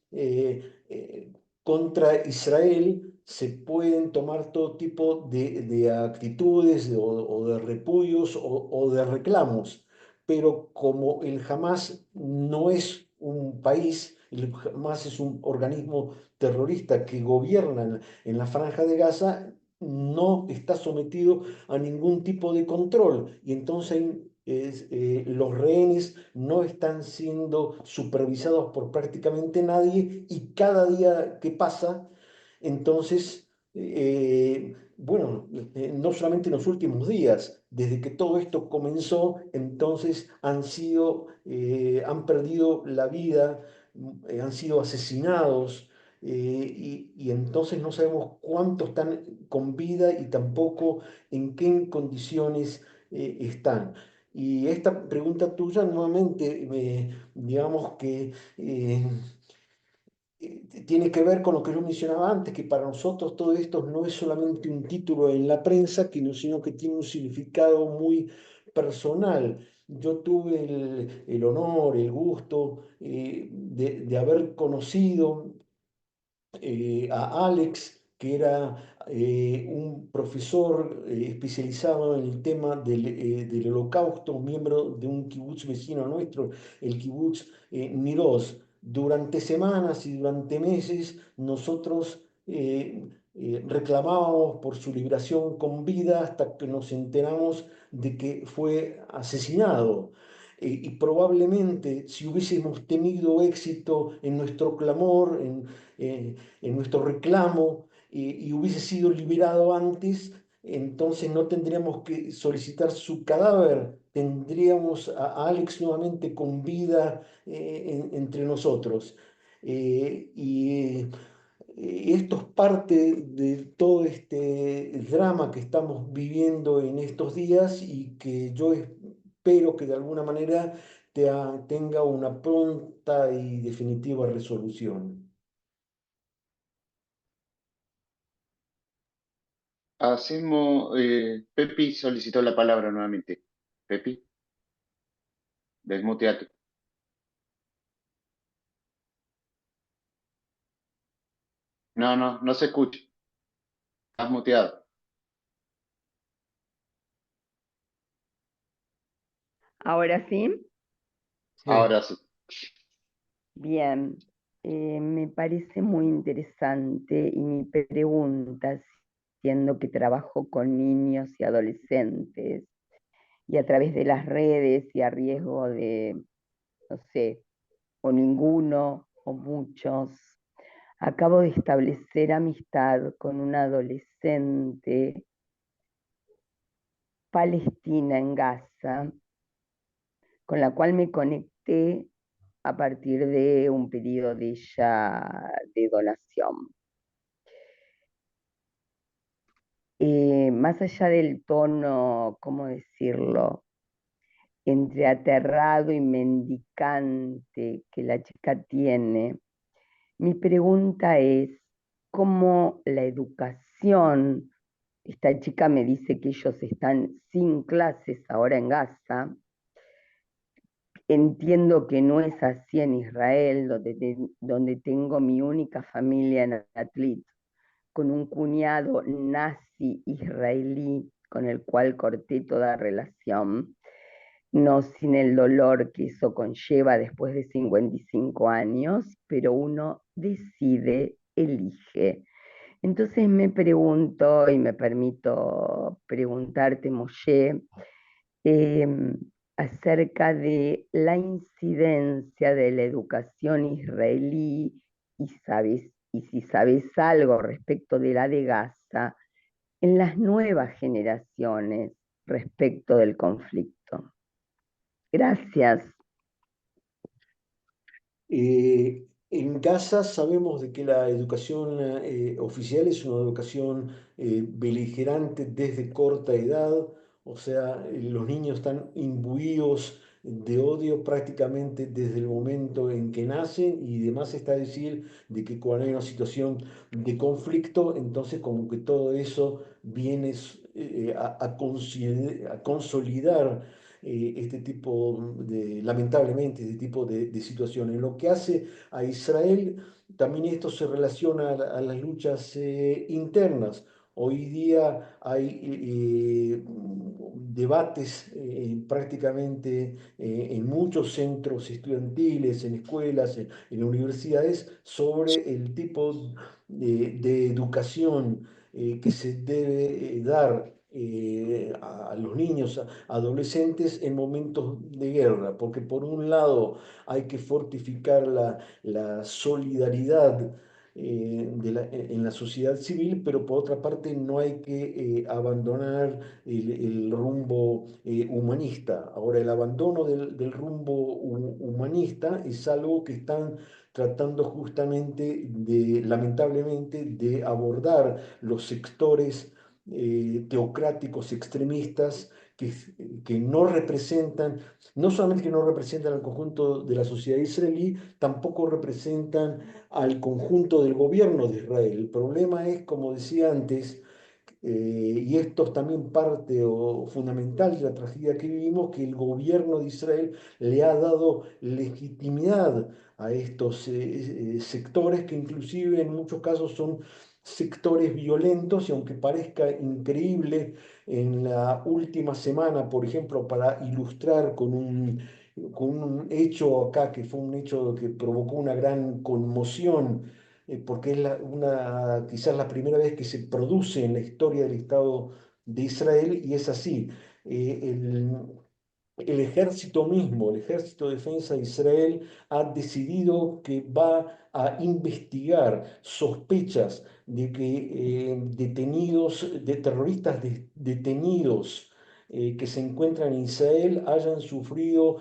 contra Israel se pueden tomar todo tipo de actitudes o de repudios o de reclamos, pero como el Hamas no es un país, el Hamas es un organismo terrorista que gobierna en la Franja de Gaza, no está sometido a ningún tipo de control y entonces los rehenes no están siendo supervisados por prácticamente nadie y cada día que pasa, entonces, bueno, no solamente en los últimos días, desde que todo esto comenzó, entonces han perdido la vida, han sido asesinados. Y entonces no sabemos cuántos están con vida y tampoco en qué condiciones están. Y esta pregunta tuya nuevamente, digamos que tiene que ver con lo que yo mencionaba antes, que para nosotros todo esto no es solamente un título en la prensa, sino que tiene un significado muy personal. Yo tuve el honor, el gusto de haber conocido a Alex, que era un profesor especializado en el tema del holocausto, un miembro de un kibutz vecino nuestro, el kibutz Niroz. Durante semanas y durante meses nosotros reclamábamos por su liberación con vida hasta que nos enteramos de que fue asesinado. Y probablemente si hubiésemos tenido éxito en nuestro clamor, en nuestro reclamo y hubiese sido liberado antes, entonces no tendríamos que solicitar su cadáver, tendríamos a Alex nuevamente con vida entre nosotros. Y esto es parte de todo este drama que estamos viviendo en estos días y que yo espero que de alguna manera tenga una pronta y definitiva resolución. Hacemos, Pepi solicitó la palabra nuevamente. Pepi, desmuteate. No, no, no se escucha. Estás muteado. Ahora sí, Ahora sí. bien. Me parece muy interesante y mi pregunta, siendo que trabajo con niños y adolescentes y a través de las redes y a riesgo de, no sé, o ninguno o muchos, acabo de establecer amistad con una adolescente palestina en Gaza, con la cual me conecté a partir de un pedido de ella de donación. Más allá del tono, ¿cómo decirlo?, entre aterrado y mendicante que la chica tiene, mi pregunta es, ¿cómo la educación, esta chica me dice que ellos están sin clases ahora en Gaza, entiendo que no es así en Israel, donde tengo mi única familia en Atlit, con un cuñado nazi israelí con el cual corté toda relación, no sin el dolor que eso conlleva después de 55 años, pero uno decide, elige. Entonces me pregunto y me permito preguntarte, Moshe, acerca de la incidencia de la educación israelí y si sabes algo respecto de la de Gaza en las nuevas generaciones respecto del conflicto. Gracias. En Gaza sabemos de que la educación oficial es una educación beligerante desde corta edad, o sea, los niños están imbuidos de odio prácticamente desde el momento en que nacen y demás está decir de que cuando hay una situación de conflicto, entonces como que todo eso viene a consolidar este tipo lamentablemente, este tipo de situaciones. En lo que hace a Israel, también esto se relaciona a las luchas internas. Hoy día hay debates prácticamente en muchos centros estudiantiles, en escuelas, en universidades, sobre el tipo de educación que se debe dar a los niños, adolescentes en momentos de guerra, porque por un lado hay que fortificar la solidaridad en la sociedad civil, pero por otra parte no hay que abandonar el rumbo humanista. Ahora, el abandono del rumbo humanista es algo que están tratando justamente lamentablemente, de abordar los sectores teocráticos extremistas que, que no representan, no solamente que no representan al conjunto de la sociedad israelí, tampoco representan al conjunto del gobierno de Israel. El problema es, como decía antes, y esto es también parte o fundamental de la tragedia que vivimos, que el gobierno de Israel le ha dado legitimidad a estos sectores que inclusive en muchos casos son sectores violentos y aunque parezca increíble, en la última semana, por ejemplo, para ilustrar con un hecho acá que fue un hecho que provocó una gran conmoción, porque es quizás la primera vez que se produce en la historia del Estado de Israel y es así. El ejército mismo, el Ejército de Defensa de Israel, ha decidido que va a investigar sospechas de que de terroristas detenidos que se encuentran en Israel hayan sufrido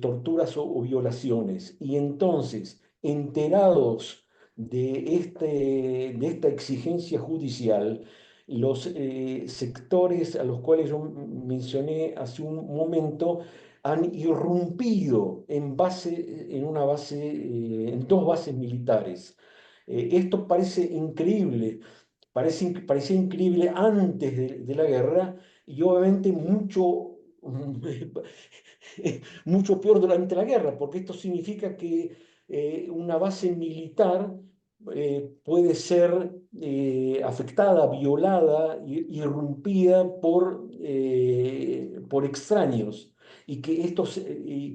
torturas o violaciones. Y entonces, enterados de esta exigencia judicial, los sectores a los cuales yo mencioné hace un momento han irrumpido en dos bases militares. Esto parece increíble, parecía increíble antes de la guerra y obviamente mucho peor durante la guerra, porque esto significa que una base militar puede ser afectada, violada, irrumpida por extraños y y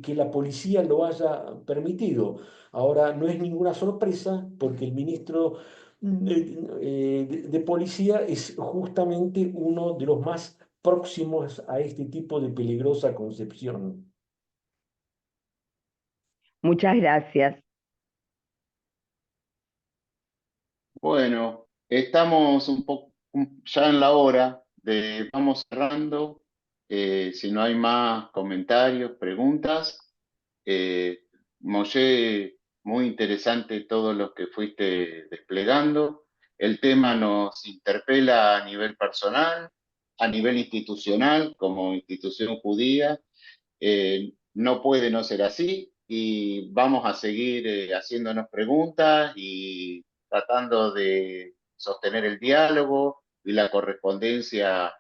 que la policía lo haya permitido. Ahora, no es ninguna sorpresa porque el ministro de Policía es justamente uno de los más próximos a este tipo de peligrosa concepción. Muchas gracias. Bueno, estamos un poco ya en la hora vamos cerrando. Si no hay más comentarios, preguntas. Moshe, muy interesante todo lo que fuiste desplegando. El tema nos interpela a nivel personal, a nivel institucional, como institución judía. No puede no ser así y vamos a seguir haciéndonos preguntas y tratando de sostener el diálogo y la correspondencia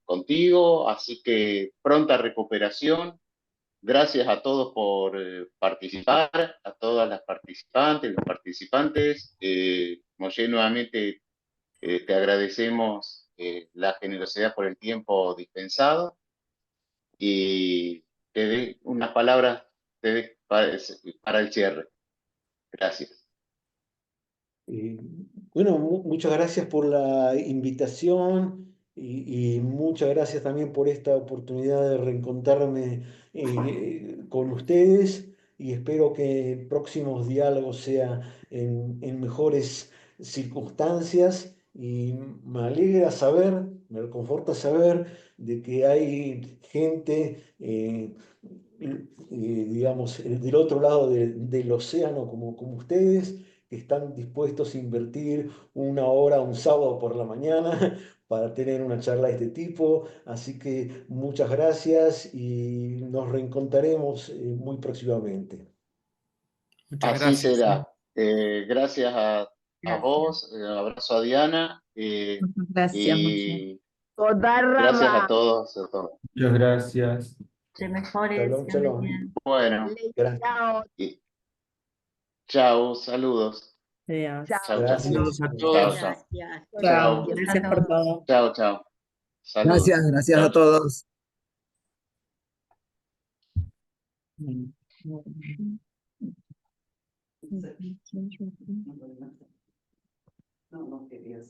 contigo. Así que pronta recuperación. Gracias a todos por participar, a todas las participantes, los participantes. Moshe, nuevamente te agradecemos la generosidad por el tiempo dispensado y te doy unas palabras para el cierre. Gracias. Eh, bueno, muchas gracias por la invitación y muchas gracias también por esta oportunidad de reencontrarme con ustedes y espero que próximos diálogos sean en mejores circunstancias y me alegra saber, me reconforta saber de que hay gente digamos, del otro lado del océano como ustedes, que están dispuestos a invertir una hora un sábado por la mañana para tener una charla de este tipo. Así que muchas gracias y nos reencontraremos muy próximamente. Muchas Así gracias. será. Gracias a Gracias. vos, abrazo a Diana Muchas gracias, Moshe. y Gracias a todos, a todos. Muchas gracias. Te mejores, Shalom, que andes shalom. bien. Bueno, Gracias. Chao, y chao, saludos. Adiós. chao. Chao, chao. Gracias. Saludos a Chao, todos. Gracias. chao, Gracias por todo. chao, chao. Saludos. Gracias Chao, a todos. No, no quería